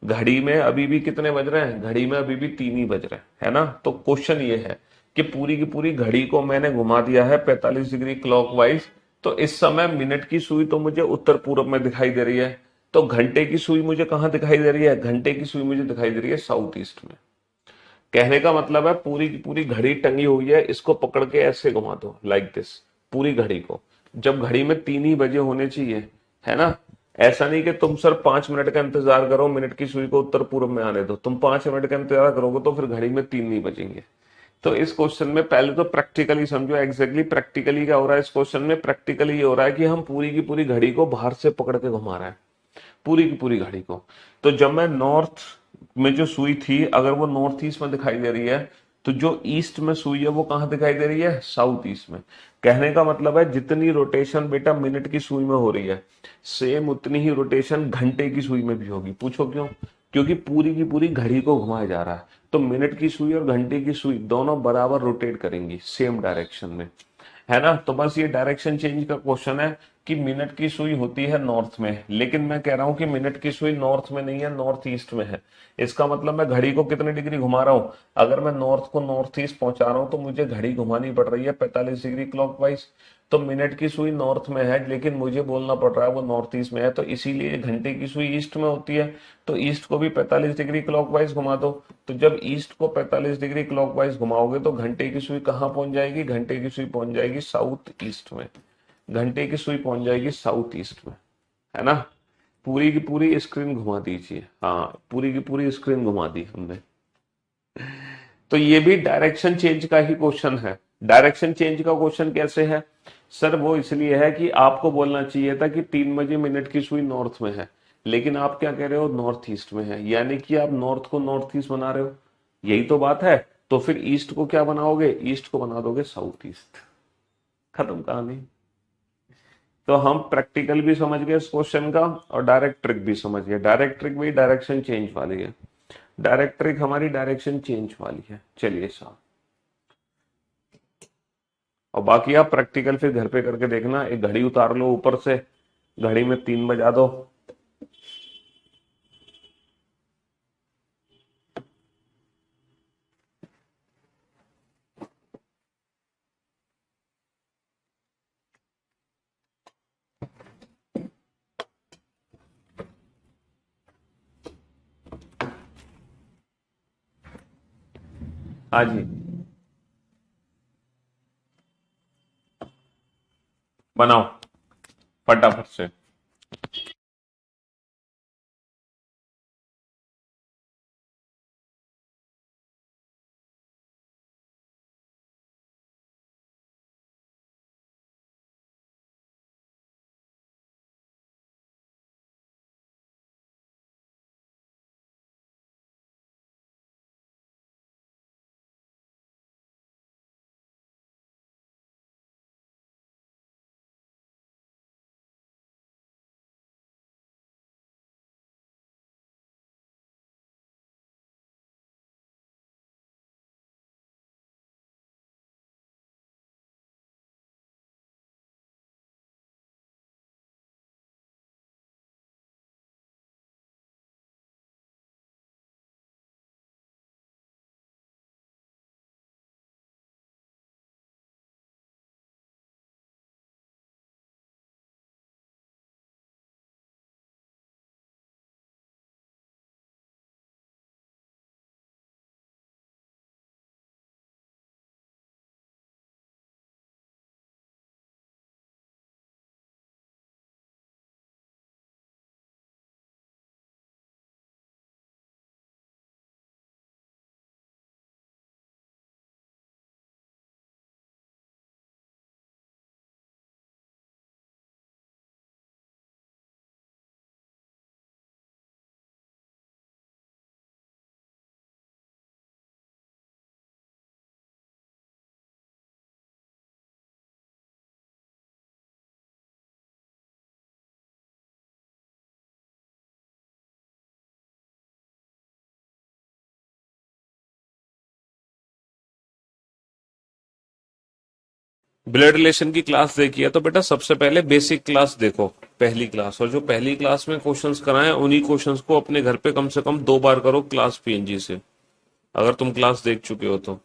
घड़ी में अभी भी कितने बज रहे हैं? घड़ी में अभी भी 3 ही बज रहे हैं, है ना? तो क्वेश्चन ये है कि पूरी की पूरी घड़ी को मैंने घुमा दिया है 45 डिग्री क्लॉकवाइज। तो इस समय मिनट की सुई तो मुझे उत्तर पूर्व में दिखाई दे रही है, तो घंटे की सुई मुझे कहां दिखाई दे रही है? घंटे की सुई मुझे दिखाई दे रही है साउथ ईस्ट में। कहने का मतलब है पूरी की पूरी घड़ी टंगी हुई है, इसको पकड़ के ऐसे घुमा दो, लाइक दिस, पूरी घड़ी को। जब घड़ी में 3 ही बजे होने चाहिए, है ना? ऐसा नहीं कि तुम सर 5 मिनट का इंतजार करो, मिनट की सुई को उत्तर पूर्व में आने दो। तुम 5 मिनट का इंतजार करोगे तो फिर घड़ी में 3 नहीं बजेंगे। तो इस क्वेश्चन में पहले तो प्रैक्टिकली समझो, एग्जैक्टली प्रैक्टिकली क्या हो रहा है इस क्वेश्चन में। प्रैक्टिकली ये हो रहा है कि हम पूरी की पूरी घड़ी को बाहर से पकड़ के घुमा रहे हैं, पूरी की पूरी घड़ी को। तो जब मैं नॉर्थ में जो सुई थी, अगर वो नॉर्थ ईस्ट में दिखाई दे रही है, तो जो ईस्ट में सुई है वो कहां दिखाई दे रही है? साउथ ईस्ट में। कहने का मतलब है जितनी रोटेशन बेटा मिनट की सुई में हो रही है, सेम उतनी ही रोटेशन घंटे की सुई में भी होगी। पूछो क्यों? क्योंकि पूरी की पूरी घड़ी को घुमाया जा रहा है, तो मिनट की सुई और घंटे की सुई दोनों बराबर रोटेट करेंगी सेम डायरेक्शन में, है ना? तो बस ये डायरेक्शन चेंज का क्वेश्चन है कि मिनट की सुई होती है नॉर्थ में, लेकिन मैं कह रहा हूं कि मिनट की सुई नॉर्थ में नहीं है, नॉर्थ ईस्ट में है। इसका मतलब मैं घड़ी को कितने डिग्री घुमा रहा हूं? अगर मैं नॉर्थ को नॉर्थ ईस्ट पहुंचा रहा हूं तो मुझे घड़ी घुमानी पड़ रही है 45 डिग्री क्लॉकवाइज। तो मिनट की सुई नॉर्थ में है, लेकिन मुझे बोलना पड़ रहा है वो नॉर्थ ईस्ट में है, तो इसीलिए घंटे की सुई ईस्ट में होती है। तो ईस्ट को भी 45 डिग्री क्लॉकवाइज घुमा दो। तो जब ईस्ट को 45 डिग्री क्लॉकवाइज घुमाओगे तो घंटे की सुई कहां पहुंच जाएगी? घंटे की सुई पहुंच जाएगी साउथ ईस्ट में। घंटे की सुई पहुंच जाएगी साउथ ईस्ट में, है ना? पूरी की पूरी स्क्रीन घुमा दीजिए। हाँ, पूरी की पूरी स्क्रीन घुमा दी हमने। तो ये भी डायरेक्शन चेंज का ही क्वेश्चन है। डायरेक्शन चेंज का क्वेश्चन कैसे है सर? वो इसलिए है कि आपको बोलना चाहिए था कि 3 बजे मिनट की सुई नॉर्थ में है, लेकिन आप क्या कह रहे हो? नॉर्थ ईस्ट में है, यानी कि आप नॉर्थ को नॉर्थ ईस्ट बना रहे हो। यही तो बात है। तो फिर ईस्ट को क्या बनाओगे? ईस्ट को बना दोगे साउथ ईस्ट। खत्म कहानी। तो हम प्रैक्टिकल भी समझ गए इस क्वेश्चन का और डायरेक्ट ट्रिक भी समझ गए। डायरेक्ट ट्रिक भी डायरेक्शन चेंज वाली है, डायरेक्ट ट्रिक हमारी डायरेक्शन चेंज वाली है। चलिए साहब, और बाकी आप प्रैक्टिकल फिर घर पे करके देखना। एक घड़ी उतार लो ऊपर से, घड़ी में 3 बजा दो। हाँ जी, बनाओ फटाफट से। ब्लड रिलेशन की क्लास देखी है तो बेटा सबसे पहले बेसिक क्लास देखो, पहली क्लास, और जो पहली क्लास में क्वेश्चंस कराए उन्हीं क्वेश्चंस को अपने घर पे कम से कम 2 बार करो क्लास पीएनजी से, अगर तुम क्लास देख चुके हो तो।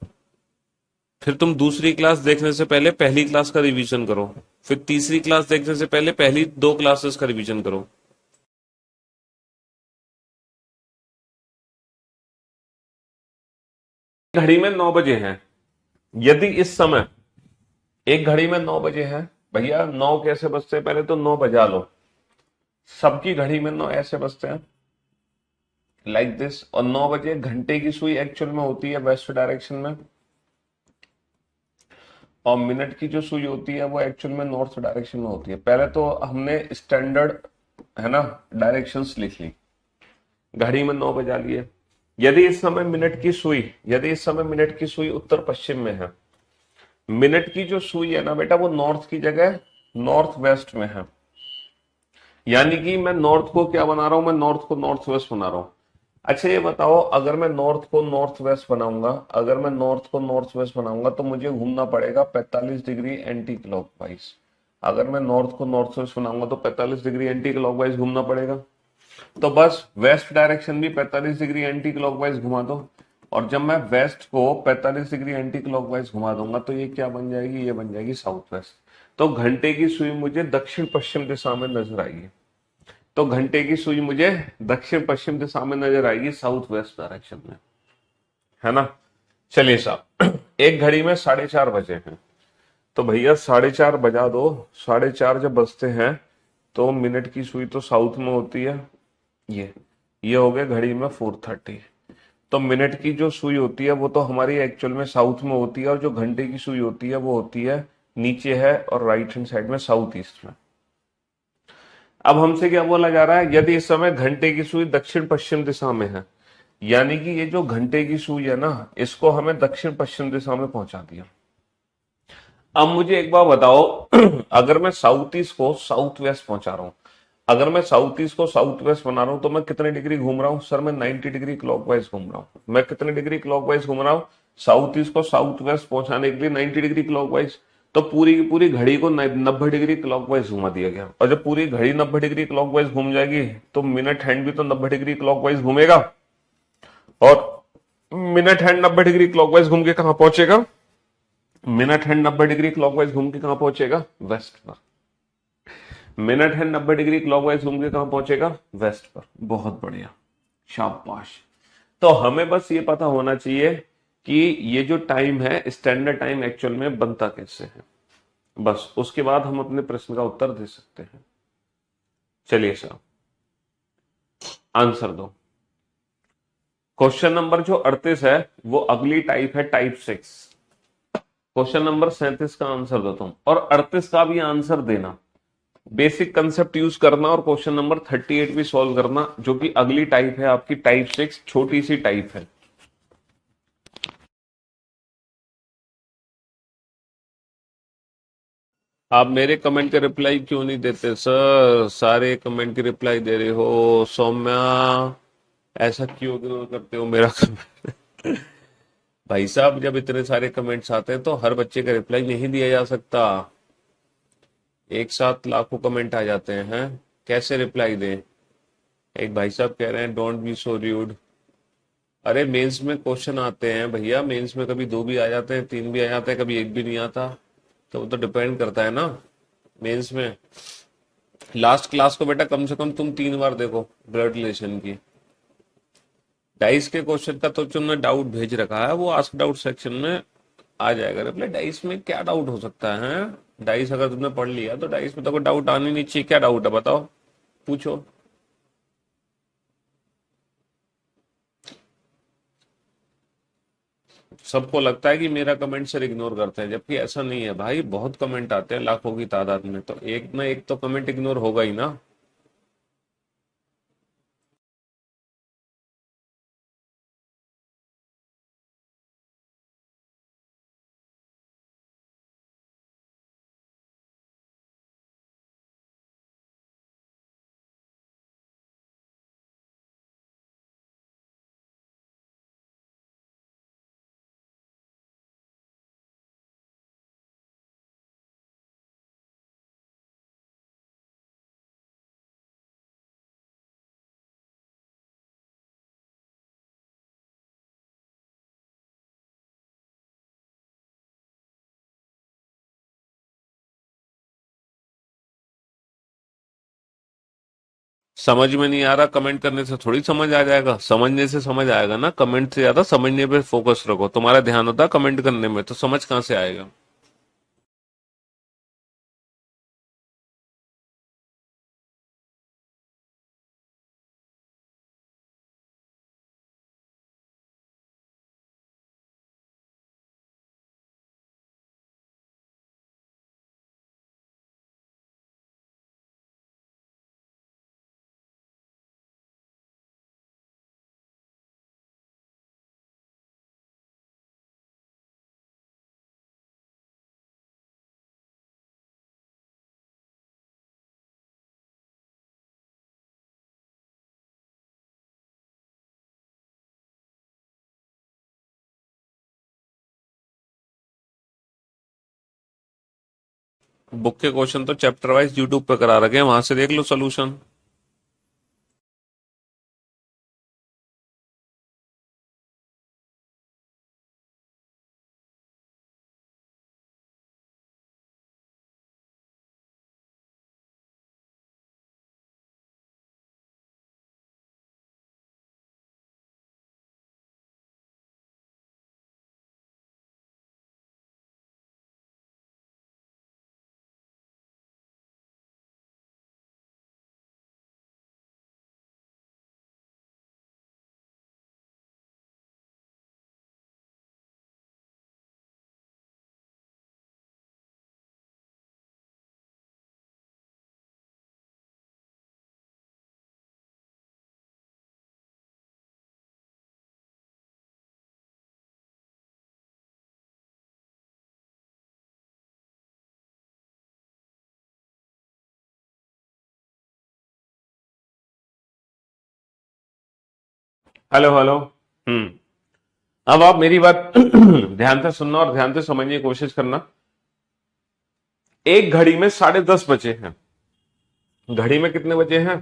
फिर तुम दूसरी क्लास देखने से पहले पहली क्लास का रिवीजन करो, फिर तीसरी क्लास देखने से पहले पहली 2 क्लासेस का रिवीजन करो। घड़ी में 9 बजे हैं, यदि इस समय एक घड़ी में 9 बजे है, भैया 9 कैसे बजते हैं, पहले तो 9 बजा लो। सबकी घड़ी में 9 ऐसे बजते हैं, लाइक दिस। और 9 बजे घंटे की सुई एक्चुअल में होती है वेस्ट डायरेक्शन में, और मिनट की जो सुई होती है वो एक्चुअल में नॉर्थ डायरेक्शन में होती है। पहले तो हमने स्टैंडर्ड, है ना, डायरेक्शंस लिख ली, घड़ी में 9 बजा लिए। यदि इस समय मिनट की सुई, यदि इस समय मिनट की सुई उत्तर पश्चिम में है, मिनट की जो सुई है ना बेटा वो नॉर्थ की जगह नॉर्थ वेस्ट में है, यानी कि मैं नॉर्थ को क्या बना रहा हूं, मैं नॉर्थ को नॉर्थ वेस्ट बना रहा हूं। अच्छा ये बताओ, अगर मैं नॉर्थ को नॉर्थ वेस्ट बनाऊंगा, अगर मैं नॉर्थ को नॉर्थ वेस्ट बनाऊंगा तो मुझे घूमना पड़ेगा 45 डिग्री एंटी क्लॉकवाइज। अगर मैं नॉर्थ को नॉर्थ वेस्ट बनाऊंगा तो 45 डिग्री एंटी क्लॉकवाइज घूमना पड़ेगा। तो बस वेस्ट डायरेक्शन भी 45 डिग्री एंटी क्लॉकवाइज घुमा दो, और जब मैं वेस्ट को 45 डिग्री एंटी क्लॉकवाइज घुमा दूंगा तो ये क्या बन जाएगी, ये बन जाएगी साउथ वेस्ट। तो घंटे की सुई मुझे दक्षिण पश्चिम दिशा में नजर आएगी, तो घंटे की सुई मुझे दक्षिण पश्चिम दिशा में नजर आएगी, साउथ वेस्ट डायरेक्शन में, है ना। चलिए साहब, एक घड़ी में 4:30 बजे हैं, तो भैया 4:30 बजा दो। 4:30 जब बजते हैं तो मिनट की सुई तो साउथ में होती है, ये हो गया घड़ी में 4:30। तो मिनट की जो सुई होती है वो तो हमारी एक्चुअल में साउथ में होती है, और जो घंटे की सुई होती है वो होती है नीचे है और राइट हैंड साइड में साउथ ईस्ट में। अब हमसे क्या बोला जा रहा है, यदि इस समय घंटे की सुई दक्षिण पश्चिम दिशा में है, यानी कि ये जो घंटे की सुई है ना, इसको हमें दक्षिण पश्चिम दिशा में पहुंचा दिया। अब मुझे एक बात बताओ, अगर मैं साउथ ईस्ट को साउथ वेस्ट पहुंचा रहा हूं, अगर मैं साउथ ईस्ट को साउथ वेस्ट बना रहा हूं तो मैं कितने डिग्री घूम रहा हूं, सर मैं 90 डिग्री क्लॉकवाइज घूम रहा हूं। मैं कितने डिग्री क्लॉकवाइज घूम रहा हूं, साउथ ईस्ट को साउथ वेस्ट पहुंचाने के लिए 90 डिग्री क्लॉकवाइज। तो पूरी की पूरी घड़ी को 90 डिग्री क्लॉकवाइज घुमा दिया गया, और जब पूरी घड़ी 90 डिग्री क्लॉकवाइज घूम जाएगी तो मिनट हैंड भी तो 90 डिग्री क्लॉकवाइज घूमेगा, और मिनट हैंड 90 डिग्री क्लॉकवाइज घूम के कहां पहुंचेगा, मिनट हैंड 90 डिग्री क्लॉकवाइज घूम के कहां पहुंचेगा, वेस्ट पर। मिनट हैंड 90 डिग्री क्लॉकवाइज घूम के कहां पहुंचेगा, वेस्ट पर। बहुत बढ़िया, शाबाश। तो हमें बस ये पता होना चाहिए कि ये जो टाइम है स्टैंडर्ड टाइम एक्चुअल में बनता कैसे है, बस उसके बाद हम अपने प्रश्न का उत्तर दे सकते हैं। चलिए साहब, आंसर दो। क्वेश्चन नंबर जो 38 है वो अगली टाइप है, टाइप 6। क्वेश्चन नंबर 37 का आंसर दो तुम, और 38 का भी आंसर देना। बेसिक कंसेप्ट यूज करना और क्वेश्चन नंबर 38 भी सॉल्व करना, जो कि अगली टाइप है आपकी, टाइप 6, छोटी सी टाइप है। आप मेरे कमेंट के रिप्लाई क्यों नहीं देते सर, सारे कमेंट की रिप्लाई दे रहे हो। सौम्या, ऐसा क्यों इग्नोर करते हो मेरा कमेंट? भाई साहब, जब इतने सारे कमेंट्स आते हैं तो हर बच्चे का रिप्लाई नहीं दिया जा सकता। एक साथ लाखों कमेंट आ जाते हैं, कैसे रिप्लाई दें। एक भाई साहब कह रहे हैं डोंट बी सो र्यूड। अरे मेंस में क्वेश्चन आते हैं भैया, मेंस में कभी 2 भी आ जाते हैं, 3 भी आ जाते हैं, कभी 1 भी नहीं आता। तो वो तो डिपेंड करता है ना। मेंस में लास्ट क्लास को बेटा कम से कम तुम 3 बार देखो, ब्लड रिलेशन की। डाइस के क्वेश्चन का तो तुमने डाउट भेज रखा है, वो आस्क डाउट सेक्शन में आ जाएगा रिप्लाई। डाइस में क्या डाउट हो सकता है? डाइस अगर तुमने पढ़ लिया तो डाइस में तो कोई डाउट आनी नहीं चाहिए। क्या डाउट है बताओ, पूछो। सबको लगता है कि मेरा कमेंट सर इग्नोर करते हैं, जबकि ऐसा नहीं है भाई, बहुत कमेंट आते हैं लाखों की तादाद में, तो एक ना एक तो कमेंट इग्नोर होगा ही ना। समझ में नहीं आ रहा, कमेंट करने से थोड़ी समझ आ जाएगा, समझने से समझ आएगा ना। कमेंट से ज्यादा समझने पे फोकस रखो, तुम्हारा ध्यान होता है कमेंट करने में, तो समझ कहां से आएगा। बुक के क्वेश्चन तो चैप्टर वाइज यूट्यूब पे करा रखे हैं, वहां से देख लो सोल्यूशन। Hello hello. हम्म। अब आप मेरी बात ध्यान से सुनना और ध्यान से समझने की कोशिश करना। एक घड़ी में 10:30 बजे हैं। घड़ी में कितने बजे हैं?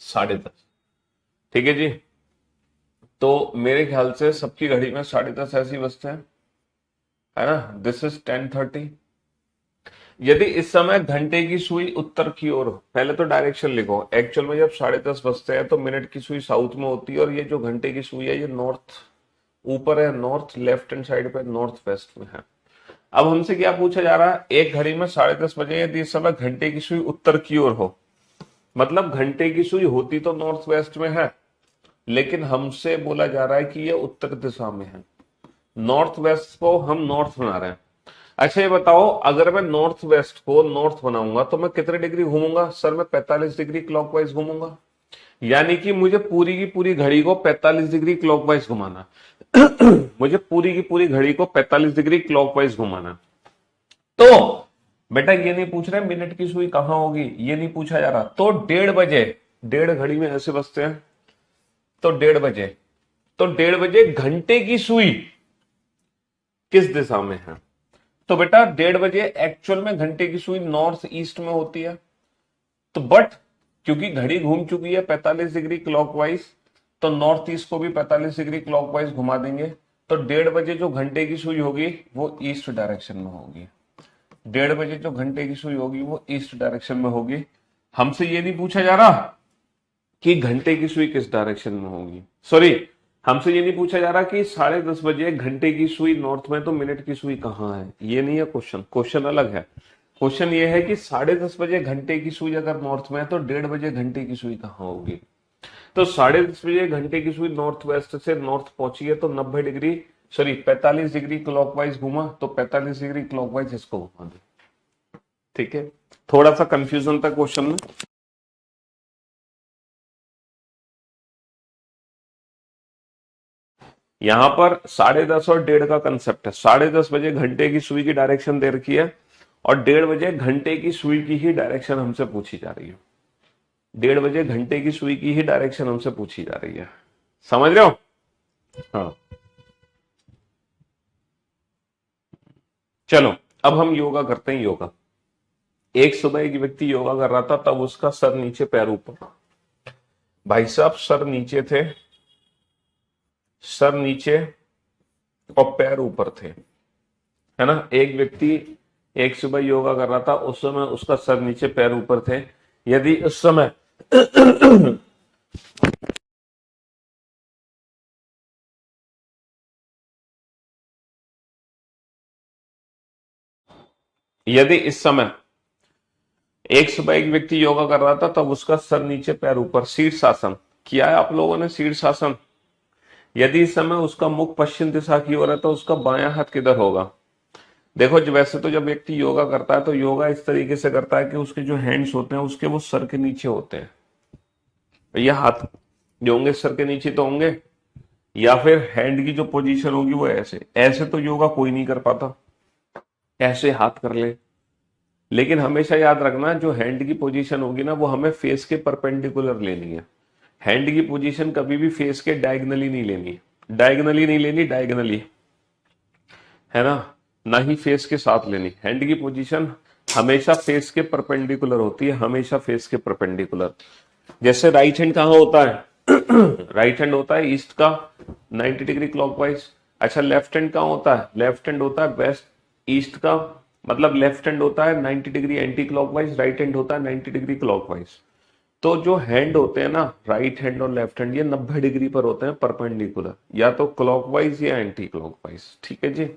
10:30। ठीक है जी। तो मेरे ख्याल से सबकी घड़ी में 10:30 ऐसी बजते हैं, है ना। This is 10:30। यदि इस समय घंटे की सुई उत्तर की ओर हो, पहले तो डायरेक्शन लिखो। एक्चुअल में जब 10:30 बजते हैं तो मिनट की सुई साउथ में होती है, और ये जो घंटे की सुई है ये नॉर्थ ऊपर है, नॉर्थ लेफ्ट हैंड साइड पे नॉर्थ वेस्ट में है। अब हमसे क्या पूछा जा रहा है? एक घड़ी में 10:30 बजे यदि इस समय घंटे की सुई उत्तर की ओर हो, मतलब घंटे की सुई होती तो नॉर्थ वेस्ट में है, लेकिन हमसे बोला जा रहा है कि ये उत्तर दिशा में है। नॉर्थ वेस्ट को हम नॉर्थ बना रहे हैं। अच्छा ये बताओ, अगर मैं नॉर्थ वेस्ट को नॉर्थ बनाऊंगा तो मैं कितने डिग्री घूमूंगा? सर मैं 45 डिग्री क्लॉकवाइज घूमूंगा। यानी कि मुझे पूरी की पूरी घड़ी को 45 डिग्री क्लॉकवाइज घुमाना। मुझे पूरी की पूरी घड़ी को 45 डिग्री क्लॉकवाइज घुमाना। तो बेटा ये नहीं पूछ रहे मिनट की सुई कहां होगी, ये नहीं पूछा जा रहा। तो 1:30 बजे, डेढ़ घड़ी में ऐसे बजते हैं, तो 1:30 बजे, तो 1:30 बजे घंटे की सुई किस दिशा में है? तो बेटा 1:30 बजे एक्चुअल में घंटे की सुई नॉर्थ ईस्ट में होती है। तो बट क्योंकि घड़ी घूम चुकी है 45 डिग्री क्लॉकवाइज, तो नॉर्थ ईस्ट को भी 45 डिग्री क्लॉकवाइज घुमा देंगे। तो 1:30 बजे जो घंटे की सुई होगी वो ईस्ट डायरेक्शन में होगी। 1:30 बजे जो घंटे की सुई होगी वो ईस्ट डायरेक्शन में होगी। हमसे ये नहीं पूछा जा रहा कि घंटे की सुई किस डायरेक्शन में होगी, सॉरी, हमसे ये नहीं पूछा जा रहा कि 10:30 बजे घंटे की सुई नॉर्थ में तो मिनट की सुई कहां है। ये नहीं है क्वेश्चन, क्वेश्चन अलग है। क्वेश्चन ये है कि 10:30 बजे घंटे की सुई अगर नॉर्थ में है तो 1:30 बजे घंटे की सुई कहां होगी। तो 10:30 बजे घंटे की सुई नॉर्थ वेस्ट से नॉर्थ पहुंची है, तो 90 डिग्री, सॉरी 45 डिग्री क्लॉकवाइज घूमा, तो 45 डिग्री क्लॉकवाइज इसको घुमा दे। ठीक है, थोड़ा सा कंफ्यूजन था क्वेश्चन में। यहां पर 10:30 और 1:30 का कंसेप्ट है। 10:30 बजे घंटे की सुई की डायरेक्शन दे रखी है, और 1:30 बजे घंटे की सुई की ही डायरेक्शन हमसे पूछी जा रही है। 1:30 बजे घंटे की सुई की ही डायरेक्शन हमसे पूछी जा रही है। समझ रहे हो? हाँ। चलो अब हम योगा करते हैं। योगा, एक सुबह एक व्यक्ति योगा कर रहा था, तब उसका सर नीचे पैर ऊपर। भाई साहब सर नीचे थे, सर नीचे और पैर ऊपर थे, है ना। एक व्यक्ति एक सुबह योगा कर रहा था, उस समय उसका सर नीचे पैर ऊपर थे। यदि उस समय यदि इस समय एक सुबह एक व्यक्ति योगा कर रहा था, तब उसका सर नीचे पैर ऊपर, शीर्षासन किया है आप लोगों ने, शीर्षासन। यदि इस समय उसका मुख पश्चिम दिशा की ओर है तो उसका बायां हाथ किधर होगा? देखो वैसे तो जब व्यक्ति योगा करता है तो योगा इस तरीके से करता है कि उसके जो हैंड्स होते हैं उसके वो सर के नीचे होते हैं। ये हाथ जो होंगे सर के नीचे तो होंगे, या फिर हैंड की जो पोजीशन होगी वो ऐसे ऐसे, तो योगा कोई नहीं कर पाता, ऐसे हाथ कर ले। लेकिन हमेशा याद रखना जो हैंड की पोजीशन होगी ना वो हमें फेस के परपेंडिकुलर लेनी है। हैंड की पोजीशन कभी भी फेस के डायगनली नहीं लेनी, डायगनली नहीं लेनी, डायगनली है ना ही फेस के साथ लेनी। हैंड की पोजीशन हमेशा फेस के परपेंडिकुलर होती है, हमेशा फेस के परपेंडिकुलर। जैसे राइट हैंड कहाँ होता है? राइट हैंड होता है ईस्ट का 90 डिग्री क्लॉकवाइज। अच्छा लेफ्ट हैंड कहाँ होता है? लेफ्ट हैंड होता है वेस्ट ईस्ट का, मतलब लेफ्ट हैंड होता है 90 degree anti clockwise, right hand होता है 90 डिग्री क्लॉकवाइज। तो जो हैंड होते हैं ना राइट हैंड और लेफ्ट हैंड, ये 90 डिग्री पर होते हैं परपेंडिकुलर, या तो क्लॉकवाइज या एंटी क्लॉकवाइज। ठीक है जी।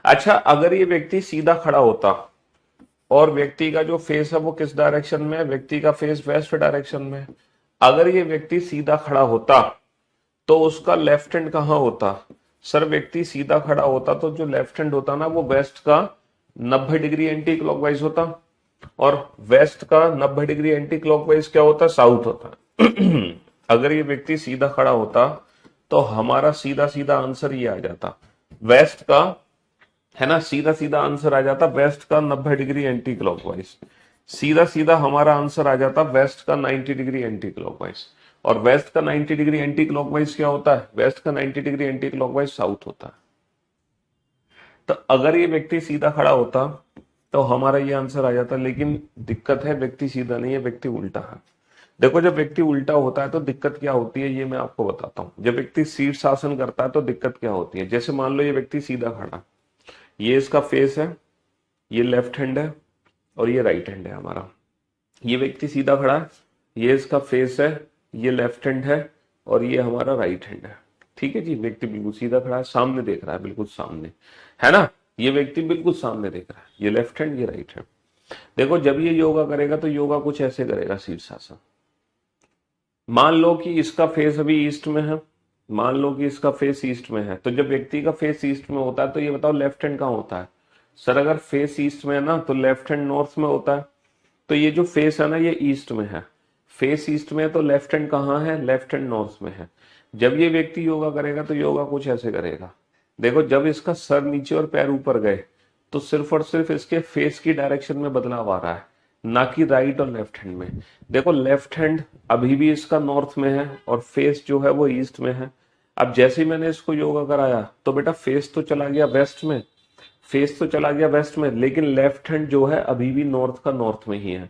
अच्छा अगर ये व्यक्ति सीधा खड़ा होता और व्यक्ति का जो फेस है वो किस डायरेक्शन में है? व्यक्ति का फेस वेस्ट डायरेक्शन में। अगर ये व्यक्ति सीधा खड़ा होता तो उसका लेफ्ट हैंड कहाँ होता? सर व्यक्ति सीधा खड़ा होता तो जो लेफ्ट हैंड होता ना वो वेस्ट का 90 डिग्री एंटी क्लॉकवाइज होता, और वेस्ट का 90 डिग्री एंटी क्लॉकवाइज क्या होता? साउथ होता। अगर ये व्यक्ति सीधा खड़ा होता तो हमारा सीधा सीधा आंसर ये आ जाता, वेस्ट का, है ना, सीधा सीधा आंसर आ जाता वेस्ट का 90 डिग्री एंटी क्लॉकवाइज। सीधा सीधा हमारा आंसर आ जाता वेस्ट का 90 डिग्री एंटी क्लॉकवाइज। और वेस्ट का 90 डिग्री एंटी क्लॉकवाइज क्या होता है? वेस्ट का 90 डिग्री एंटी क्लॉकवाइज साउथ होता है। तो अगर ये व्यक्ति सीधा खड़ा होता तो हमारा ये आंसर आ जाता, लेकिन दिक्कत है व्यक्ति सीधा नहीं है, व्यक्ति उल्टा है। देखो जब व्यक्ति उल्टा होता है तो दिक्कत क्या होती है ये मैं आपको बताता हूं। जब व्यक्ति शीर्षासन करता है तो दिक्कत क्या होती है? जैसे मान लो ये व्यक्ति सीधा खड़ा, ये इसका फेस है, ये लेफ्ट हैंड है और ये राइट हैंड है हमारा। ये व्यक्ति सीधा खड़ा है, ये इसका फेस है, ये लेफ्ट हैंड है और ये हमारा राइट हैंड है। ठीक है जी, व्यक्ति बिल्कुल सीधा खड़ा है, सामने देख रहा है, बिल्कुल सामने, है ना। ये व्यक्ति बिल्कुल सामने देख रहा है, ये लेफ्ट हैंड ये राइट हैंड। देखो जब ये योगा करेगा तो योगा कुछ ऐसे करेगा शीर्षासन। मान लो कि इसका फेस अभी ईस्ट में है, मान लो कि इसका फेस ईस्ट में है, तो जब व्यक्ति का फेस ईस्ट में होता है तो ये बताओ लेफ्ट हैंड कहाँ होता है? सर अगर फेस ईस्ट में है ना तो लेफ्ट हैंड नॉर्थ में होता है। तो ये जो फेस है ना ये ईस्ट में है, फेस ईस्ट में है, तो लेफ्ट हैंड कहाँ है? लेफ्ट हैंड नॉर्थ में है। जब ये व्यक्ति योगा करेगा तो योगा कुछ ऐसे करेगा। देखो जब इसका सर नीचे और पैर ऊपर गए तो सिर्फ और सिर्फ इसके फेस की डायरेक्शन में बदलाव आ रहा है, ना कि राइट और लेफ्ट हैंड में। देखो लेफ्ट हैंड अभी भी इसका नॉर्थ में है और फेस जो है वो ईस्ट में है। अब जैसे ही मैंने इसको योगा कराया तो बेटा फेस तो चला गया वेस्ट में, फेस तो चला गया वेस्ट में, लेकिन लेफ्ट हैंड जो है अभी भी नॉर्थ का नॉर्थ में ही है।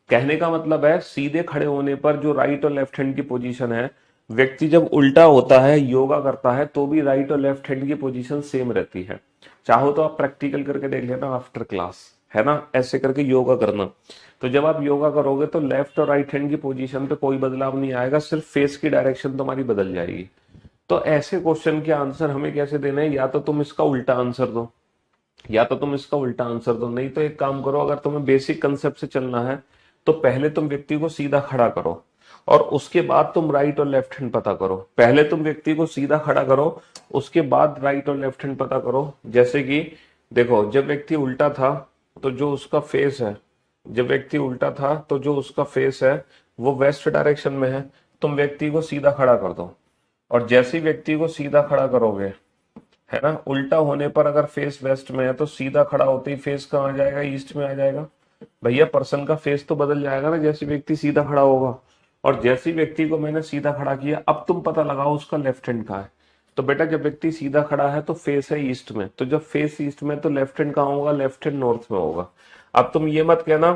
कहने का मतलब है सीधे खड़े होने पर जो राइट और लेफ्ट हैंड की पोजीशन है, व्यक्ति जब उल्टा होता है योगा करता है तो भी राइट और लेफ्ट हैंड की पोजीशन सेम रहती है। चाहो तो आप प्रैक्टिकल करके देख लेना आफ्टर क्लास, है ना, ऐसे करके योगा करना। तो जब आप योगा करोगे तो लेफ्ट और राइट हैंड की पोजीशन पे कोई बदलाव नहीं आएगा, सिर्फ फेस की डायरेक्शन तुम्हारी बदल जाएगी। तो ऐसे क्वेश्चन के आंसर हमें कैसे देना है? या तो तुम इसका उल्टा आंसर दो, या तो तुम इसका उल्टा आंसर दो, नहीं तो एक काम करो, अगर तुम्हें बेसिक कंसेप्ट से चलना है तो पहले तुम व्यक्ति को सीधा खड़ा करो और उसके बाद तुम राइट और लेफ्ट हैंड पता करो। पहले तुम व्यक्ति को सीधा खड़ा करो, उसके बाद राइट और लेफ्ट हैंड पता करो। जैसे कि देखो जब व्यक्ति उल्टा था तो जो उसका फेस है, जब व्यक्ति उल्टा था तो जो उसका फेस है वो वेस्ट डायरेक्शन में है। तुम व्यक्ति को सीधा खड़ा कर दो और जैसे ही व्यक्ति को सीधा खड़ा करोगे, है ना, उल्टा होने पर अगर फेस वेस्ट में है तो सीधा खड़ा होते ही फेस कहाँ आ जाएगा? ईस्ट में आ जाएगा। भैया पर्सन का फेस तो बदल जाएगा ना जैसे व्यक्ति सीधा खड़ा होगा। और जैसे व्यक्ति को मैंने सीधा खड़ा किया, अब तुम पता लगाओ उसका लेफ्ट हैंड कहाँ है। तो बेटा जब व्यक्ति सीधा खड़ा है तो फेस है ईस्ट में, तो जब फेस ईस्ट में तो लेफ्ट हैंड कहाँ होगा? लेफ्ट हैंड नॉर्थ में होगा। अब तुम ये मत कहना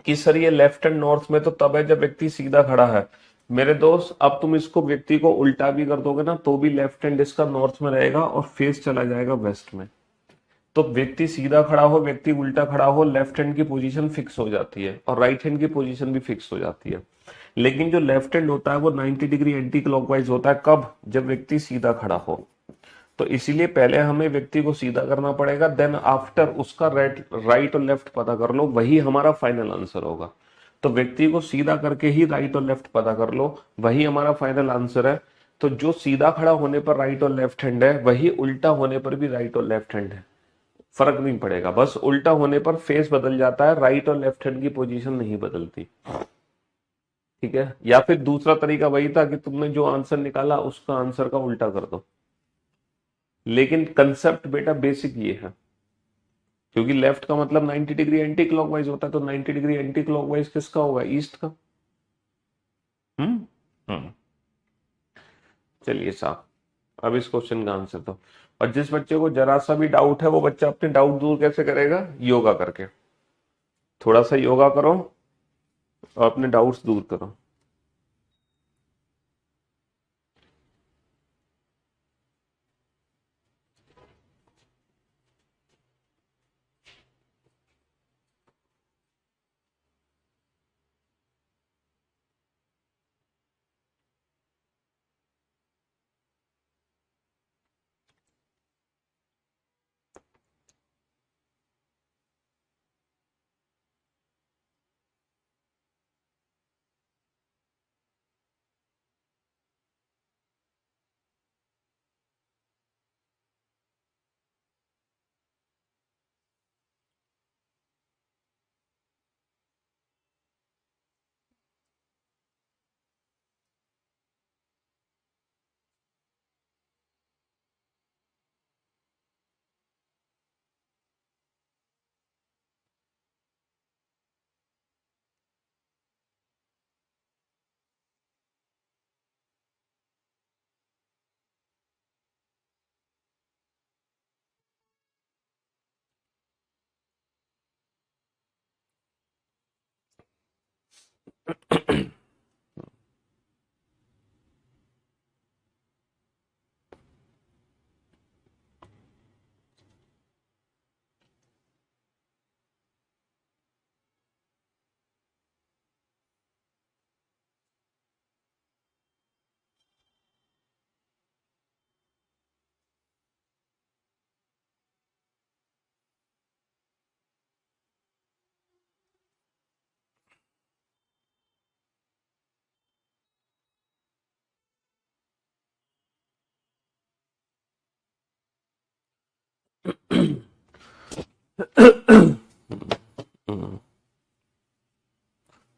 कि सर ये लेफ्ट हैंड नॉर्थ में तो तब है जब व्यक्ति सीधा खड़ा है। मेरे दोस्त अब तुम इसको व्यक्ति को उल्टा भी कर दोगे ना तो भी लेफ्ट हैंड इसका नॉर्थ में रहेगा और फेस चला जाएगा वेस्ट में। तो व्यक्ति सीधा खड़ा हो, व्यक्ति उल्टा खड़ा हो, लेफ्ट हैंड की पोजीशन फिक्स हो जाती है और राइट हैंड की पोजीशन भी फिक्स हो जाती है। लेकिन जो लेफ्ट हैंड होता है वो 90 डिग्री एंटी क्लॉकवाइज होता है। कब? जब व्यक्ति सीधा खड़ा हो। तो इसीलिए पहले हमें व्यक्ति को सीधा करना पड़ेगा, देन आफ्टर उसका राइट और लेफ्ट पता कर लो, वही हमारा फाइनल आंसर होगा। तो व्यक्ति को सीधा करके ही राइट और लेफ्ट पता कर लो, वही हमारा फाइनल आंसर है। तो जो सीधा खड़ा होने पर राइट और लेफ्ट हैंड है, वही उल्टा होने पर भी राइट और लेफ्ट हैंड है। फर्क नहीं पड़ेगा, बस उल्टा होने पर फेस बदल जाता है, राइट और लेफ्ट हैंड की पोजीशन नहीं बदलती। ठीक है? या फिर दूसरा तरीका वही था कि तुमने जो आंसर निकाला उसका आंसर का उल्टा कर दो। लेकिन कंसेप्ट बेटा बेसिक ये है, क्योंकि लेफ्ट का मतलब 90 डिग्री एंटी क्लॉकवाइज होता है, तो 90 डिग्री एंटी क्लॉकवाइज किसका होगा? ईस्ट का। हम्म हम्म चलिए साहब, अब इस क्वेश्चन का आंसर दो। और जिस बच्चे को जरा सा भी डाउट है वो बच्चा अपने डाउट दूर कैसे करेगा? योगा करके। थोड़ा सा योगा करो और अपने डाउट्स दूर करो।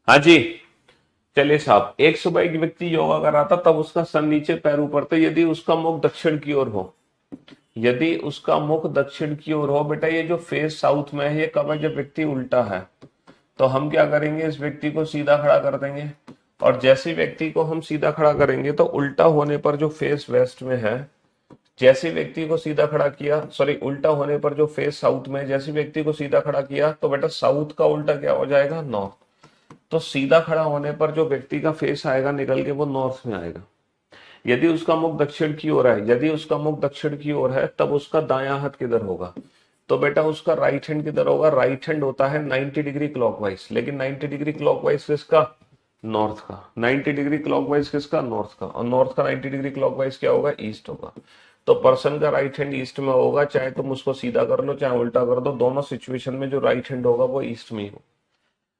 हाँ जी। चलिए साहब, एक सुबह एक व्यक्ति योगा कर रहा था, तब उसका सर नीचे पैर ऊपर थे, यदि उसका मुख दक्षिण की ओर हो। यदि उसका मुख दक्षिण की ओर हो, बेटा ये जो फेस साउथ में है ये कब है? जब व्यक्ति उल्टा है। तो हम क्या करेंगे? इस व्यक्ति को सीधा खड़ा कर देंगे, और जैसे व्यक्ति को हम सीधा खड़ा करेंगे तो उल्टा होने पर जो फेस वेस्ट में है, जैसे व्यक्ति को सीधा खड़ा किया, सॉरी उल्टा होने पर जो फेस साउथ में है, जैसे व्यक्ति को सीधा खड़ा किया तो बेटा साउथ का उल्टा क्या हो जाएगा? नॉर्थ। तो सीधा खड़ा होने पर जो व्यक्ति का फेस आएगा निकल के, वो नॉर्थ में आएगा। यदि उसका मुख दक्षिण की ओर है, यदि उसका मुख दक्षिण की ओर है, तब उसका दायां हाथ किधर होगा? तो बेटा उसका राइट हैंड किधर होगा? राइट हैंड होता है 90 डिग्री क्लॉकवाइज, लेकिन 90 डिग्री क्लॉकवाइज किसका? नॉर्थ का। 90 डिग्री क्लॉकवाइज किसका? नॉर्थ का। और नॉर्थ का 90 डिग्री क्लॉकवाइज क्या होगा? ईस्ट होगा। तो पर्सन का राइट हैंड ईस्ट में होगा, चाहे तुम उसको सीधा कर लो चाहे उल्टा कर दो, दोनों सिचुएशन में जो राइट हैंड होगा वो ईस्ट में ही होगा।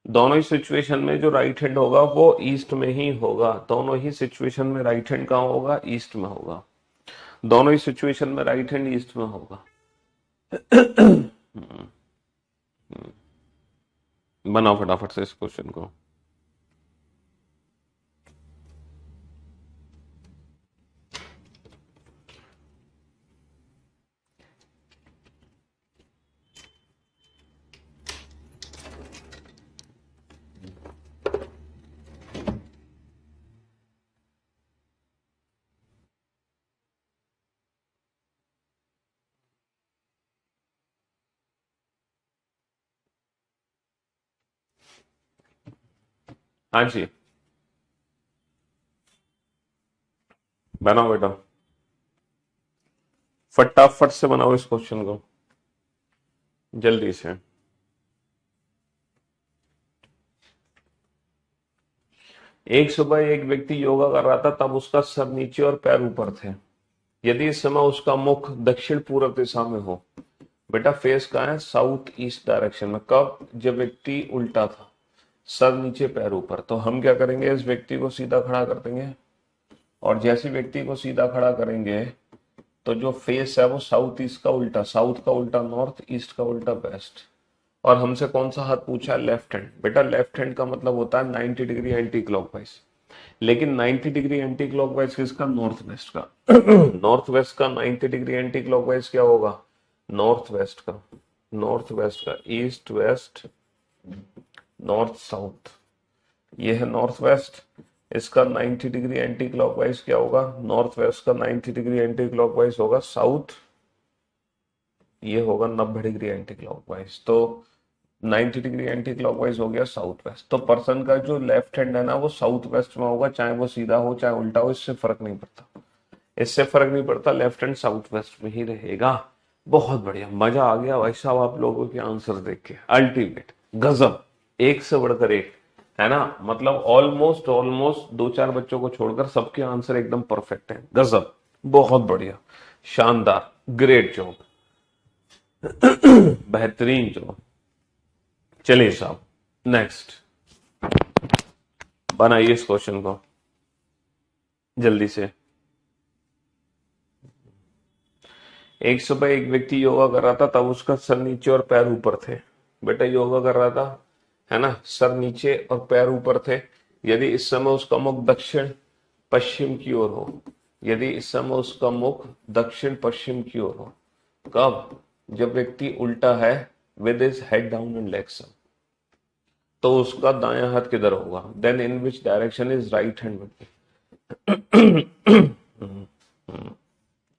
दोनों ही सिचुएशन में जो राइट हैंड होगा वो ईस्ट में ही होगा। दोनों ही सिचुएशन में राइट हैंड कहाँ होगा? ईस्ट में होगा। दोनों ही सिचुएशन में राइट हैंड ईस्ट में होगा। बनाओ फटाफट से इस क्वेश्चन को। हाँ जी, बनाओ बेटा, फटाफट से बनाओ इस क्वेश्चन को। जल्दी से। एक सुबह एक व्यक्ति योगा कर रहा था, तब उसका सर नीचे और पैर ऊपर थे। यदि इस समय उसका मुख दक्षिण पूर्व दिशा में हो। बेटा फेस कहाँ है? साउथ ईस्ट डायरेक्शन में। कब? जब व्यक्ति उल्टा था, सर नीचे पैर ऊपर। तो हम क्या करेंगे, इस व्यक्ति को सीधा खड़ा कर देंगे, और जैसे व्यक्ति को सीधा खड़ा करेंगे तो जो फेस है वो साउथ ईस्ट का उल्टा, साउथ का उल्टा नॉर्थ, ईस्ट का उल्टा वेस्ट। और हमसे कौन सा हाथ पूछा? Left hand. बेटा लेफ्ट हैंड का मतलब होता है 90 डिग्री एंटी क्लॉकवाइज। लेकिन 90 डिग्री एंटी क्लॉकवाइज किसका? नॉर्थ वेस्ट का। नॉर्थ वेस्ट का 90 डिग्री एंटी क्लॉकवाइज क्या होगा? नॉर्थ वेस्ट का। नॉर्थ वेस्ट का ईस्ट वेस्ट नॉर्थ साउथ, ये है नॉर्थ वेस्ट। इसका 90 डिग्री एंटी क्लॉकवाइज क्या होगा? नॉर्थ वेस्ट का 90 डिग्री एंटी क्लॉकवाइज होगा साउथ, ये होगा 90 डिग्री एंटी क्लॉकवाइज। तो 90 डिग्री एंटी क्लॉकवाइज हो गया साउथ वेस्ट। तो पर्सन का जो लेफ्ट हैंड है ना वो साउथ वेस्ट में होगा, चाहे वो सीधा हो चाहे उल्टा हो, इससे फर्क नहीं पड़ता। इससे फर्क नहीं पड़ता, लेफ्ट हैंड साउथ वेस्ट में ही रहेगा। बहुत बढ़िया, मजा आ गया भाई साहब आप लोगों के आंसर देख के। अल्टीमेट, गजब, एक से बढ़कर एक, है ना। मतलब ऑलमोस्ट ऑलमोस्ट 2-4 बच्चों को छोड़कर सबके आंसर एकदम परफेक्ट हैं। गजब, बहुत बढ़िया, शानदार, ग्रेट जॉब, बेहतरीन जॉब। चलिए साहब, नेक्स्ट बनाइए इस क्वेश्चन को जल्दी से। एक सुबह एक व्यक्ति योगा कर रहा था, तब उसका सर नीचे और पैर ऊपर थे। बेटा योगा कर रहा था, है ना, सर नीचे और पैर ऊपर थे। यदि इस समय उसका मुख दक्षिण पश्चिम की ओर हो। यदि इस समय उसका मुख दक्षिण पश्चिम की ओर हो। कब? जब व्यक्ति उल्टा है, with his head down and legs up. तो उसका दायां हाथ किधर होगा? Then in which direction is right hand will be?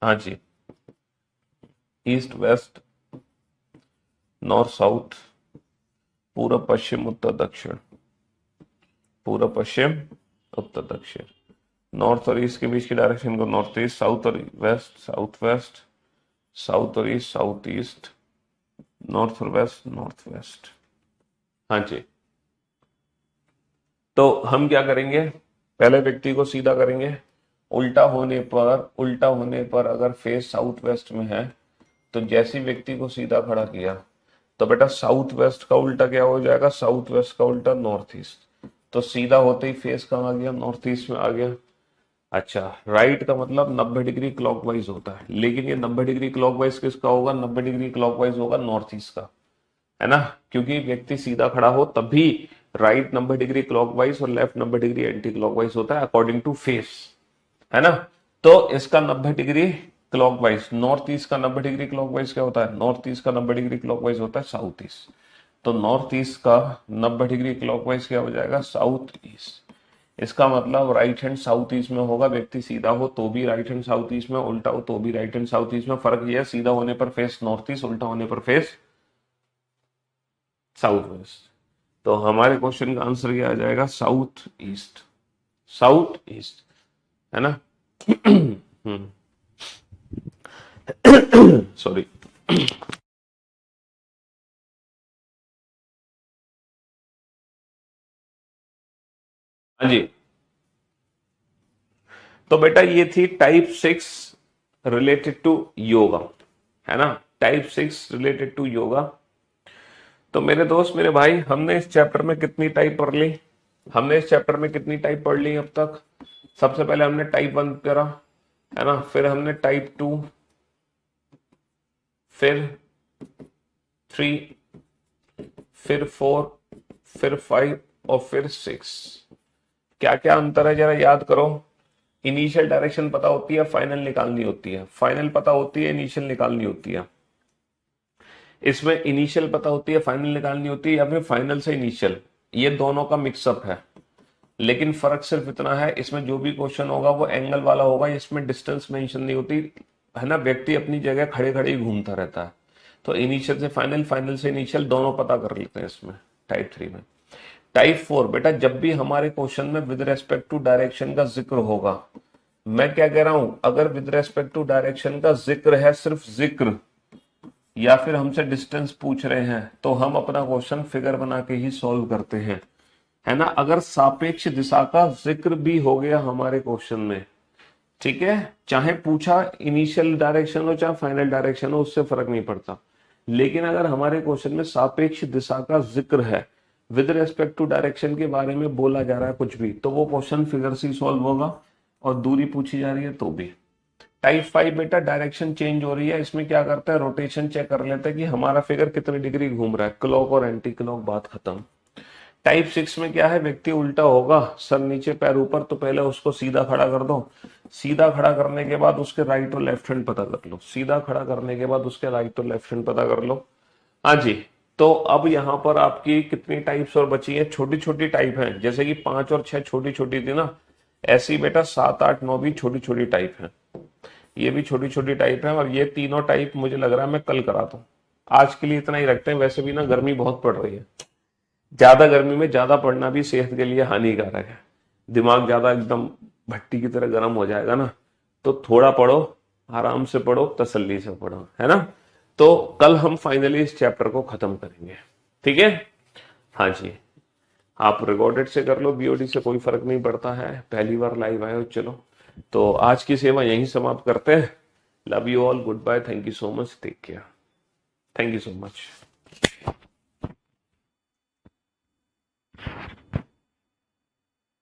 हाँ जी, ईस्ट वेस्ट नॉर्थ साउथ, पूरब पश्चिम उत्तर दक्षिण, पूरब पश्चिम उत्तर दक्षिण। नॉर्थ और ईस्ट के बीच की डायरेक्शन को नॉर्थ ईस्ट, साउथ और वेस्ट साउथ वेस्ट, साउथ और ईस्ट साउथ ईस्ट, नॉर्थ और वेस्ट नॉर्थ वेस्ट। हाँ जी, तो हम क्या करेंगे, पहले व्यक्ति को सीधा करेंगे। उल्टा होने पर अगर फेस साउथ वेस्ट में है, तो जैसे व्यक्ति को सीधा खड़ा किया तो बेटा साउथ वेस्ट का उल्टा क्या हो जाएगा? साउथ वेस्ट का उल्टा नॉर्थ ईस्ट। तो सीधा होते ही फेस कहाँ आ गया? नॉर्थ ईस्ट में आ गया। अच्छा, राइट का मतलब 90 डिग्री क्लॉकवाइज होता है, लेकिन ये 90 डिग्री क्लॉकवाइज किसका होगा? 90 डिग्री क्लॉकवाइज होगा नॉर्थ ईस्ट का, है ना, क्योंकि व्यक्ति सीधा खड़ा हो तभी राइट 90 डिग्री क्लॉकवाइज और लेफ्ट 90 डिग्री एंटी क्लॉकवाइज होता है अकॉर्डिंग टू फेस, है ना। तो इसका 90 डिग्री क्लॉकवाइज, नॉर्थ ईस्ट का 90 डिग्री क्लॉकवाइज क्या होता है? नॉर्थ ईस्ट का 90 डिग्री क्लॉकवाइज होता है साउथ ईस्ट। तो नॉर्थ ईस्ट का 90 डिग्री क्लॉकवाइज क्या हो जाएगा? South east. इसका मतलब राइट हैंड साउथ ईस्ट में होगा, व्यक्ति सीधा हो तो भी राइट हैंड साउथ ईस्ट में, उल्टा हो तो भी राइट हैंड साउथ ईस्ट में। फर्क ये है, सीधा होने पर फेस नॉर्थ ईस्ट, उल्टा होने पर फेस साउथ वेस्ट। तो हमारे क्वेश्चन का आंसर क्या आ जाएगा? साउथ ईस्ट, साउथ ईस्ट, है ना। सॉरी। हाँ जी, तो बेटा ये थी टाइप 6 रिलेटेड टू योगा, है ना, टाइप 6 रिलेटेड टू योगा। तो मेरे दोस्त मेरे भाई, हमने इस चैप्टर में कितनी टाइप पढ़ ली? हमने इस चैप्टर में कितनी टाइप पढ़ ली अब तक? सबसे पहले हमने टाइप 1 करा, है ना, फिर हमने टाइप 2, फिर 3, फिर 4, फिर 5 और फिर 6। क्या क्या अंतर है जरा याद करो। इनिशियल डायरेक्शन पता होती है, फाइनल निकालनी होती है। फाइनल पता होती है, इनिशियल निकालनी होती है। इसमें इनिशियल पता होती है, फाइनल निकालनी होती है, या फिर फाइनल से इनिशियल, ये दोनों का मिक्सअप है। लेकिन फर्क सिर्फ इतना है, इसमें जो भी क्वेश्चन होगा वो एंगल वाला होगा, इसमें डिस्टेंस मेंशन नहीं होती, है ना। व्यक्ति अपनी जगह खड़े खड़े ही घूमता रहता है। तो इनिशियल से फाइनल, फाइनल से इनिशियल दोनों पता कर लेते हैं इसमें टाइप 3 में। टाइप 4 बेटा, जब भी हमारे क्वेश्चन में विद रेस्पेक्ट टू डायरेक्शन का जिक्र होगा, मैं क्या कह रहा हूं, अगर विद रेस्पेक्ट टू डायरेक्शन का जिक्र है, सिर्फ जिक्र, या फिर हमसे डिस्टेंस पूछ रहे हैं तो हम अपना क्वेश्चन फिगर बना के ही सॉल्व करते हैं, है ना। अगर सापेक्ष दिशा का जिक्र भी हो गया हमारे क्वेश्चन में, ठीक है, चाहे पूछा इनिशियल डायरेक्शन हो चाहे फाइनल डायरेक्शन हो, उससे फर्क नहीं पड़ता, लेकिन अगर हमारे क्वेश्चन में सापेक्ष दिशा का जिक्र है, विद रेस्पेक्ट टू डायरेक्शन के बारे में बोला जा रहा है कुछ भी, तो वो क्वेश्चन फिगर से सॉल्व होगा, और दूरी पूछी जा रही है तो भी। टाइप 5 बेटा डायरेक्शन चेंज हो रही है, इसमें क्या करता है, रोटेशन चेक कर लेता है कि हमारा फिगर कितने डिग्री घूम रहा है, क्लॉक और एंटी क्लॉक, बात खत्म। टाइप 6 में क्या है, व्यक्ति उल्टा होगा, सर नीचे पैर ऊपर, तो पहले उसको सीधा खड़ा कर दो, सीधा खड़ा करने के बाद उसके राइट और लेफ्ट हैंड पता कर लो, सीधा खड़ा करने के बाद उसके राइट और लेफ्ट हैंड पता कर लो। हाँ जी। तो अब यहाँ पर आपकी कितनी टाइप्स और बची है, छोटी छोटी टाइप है, जैसे कि 5 और 6 छोटी छोटी थी ना, ऐसी बेटा 7 8 9 भी छोटी छोटी टाइप है, ये भी छोटी छोटी टाइप है, और ये तीनों टाइप मुझे लग रहा है मैं कल कराता हूँ। आज के लिए इतना ही रखते हैं, वैसे भी ना गर्मी बहुत पड़ रही है, ज्यादा गर्मी में ज्यादा पढ़ना भी सेहत के लिए हानिकारक है, दिमाग ज्यादा एकदम भट्टी की तरह गर्म हो जाएगा ना, तो थोड़ा पढ़ो, आराम से पढ़ो, तसल्ली से पढ़ो, है ना। तो कल हम फाइनली इस चैप्टर को खत्म करेंगे, ठीक है। हाँ जी, आप रिकॉर्डेड से कर लो, बीओडी से कोई फर्क नहीं पड़ता है, पहली बार लाइव आए हो। चलो, तो आज की सेवा यहीं समाप्त करते हैं। Love you all, goodbye, thank you so much, take care, thank you so much.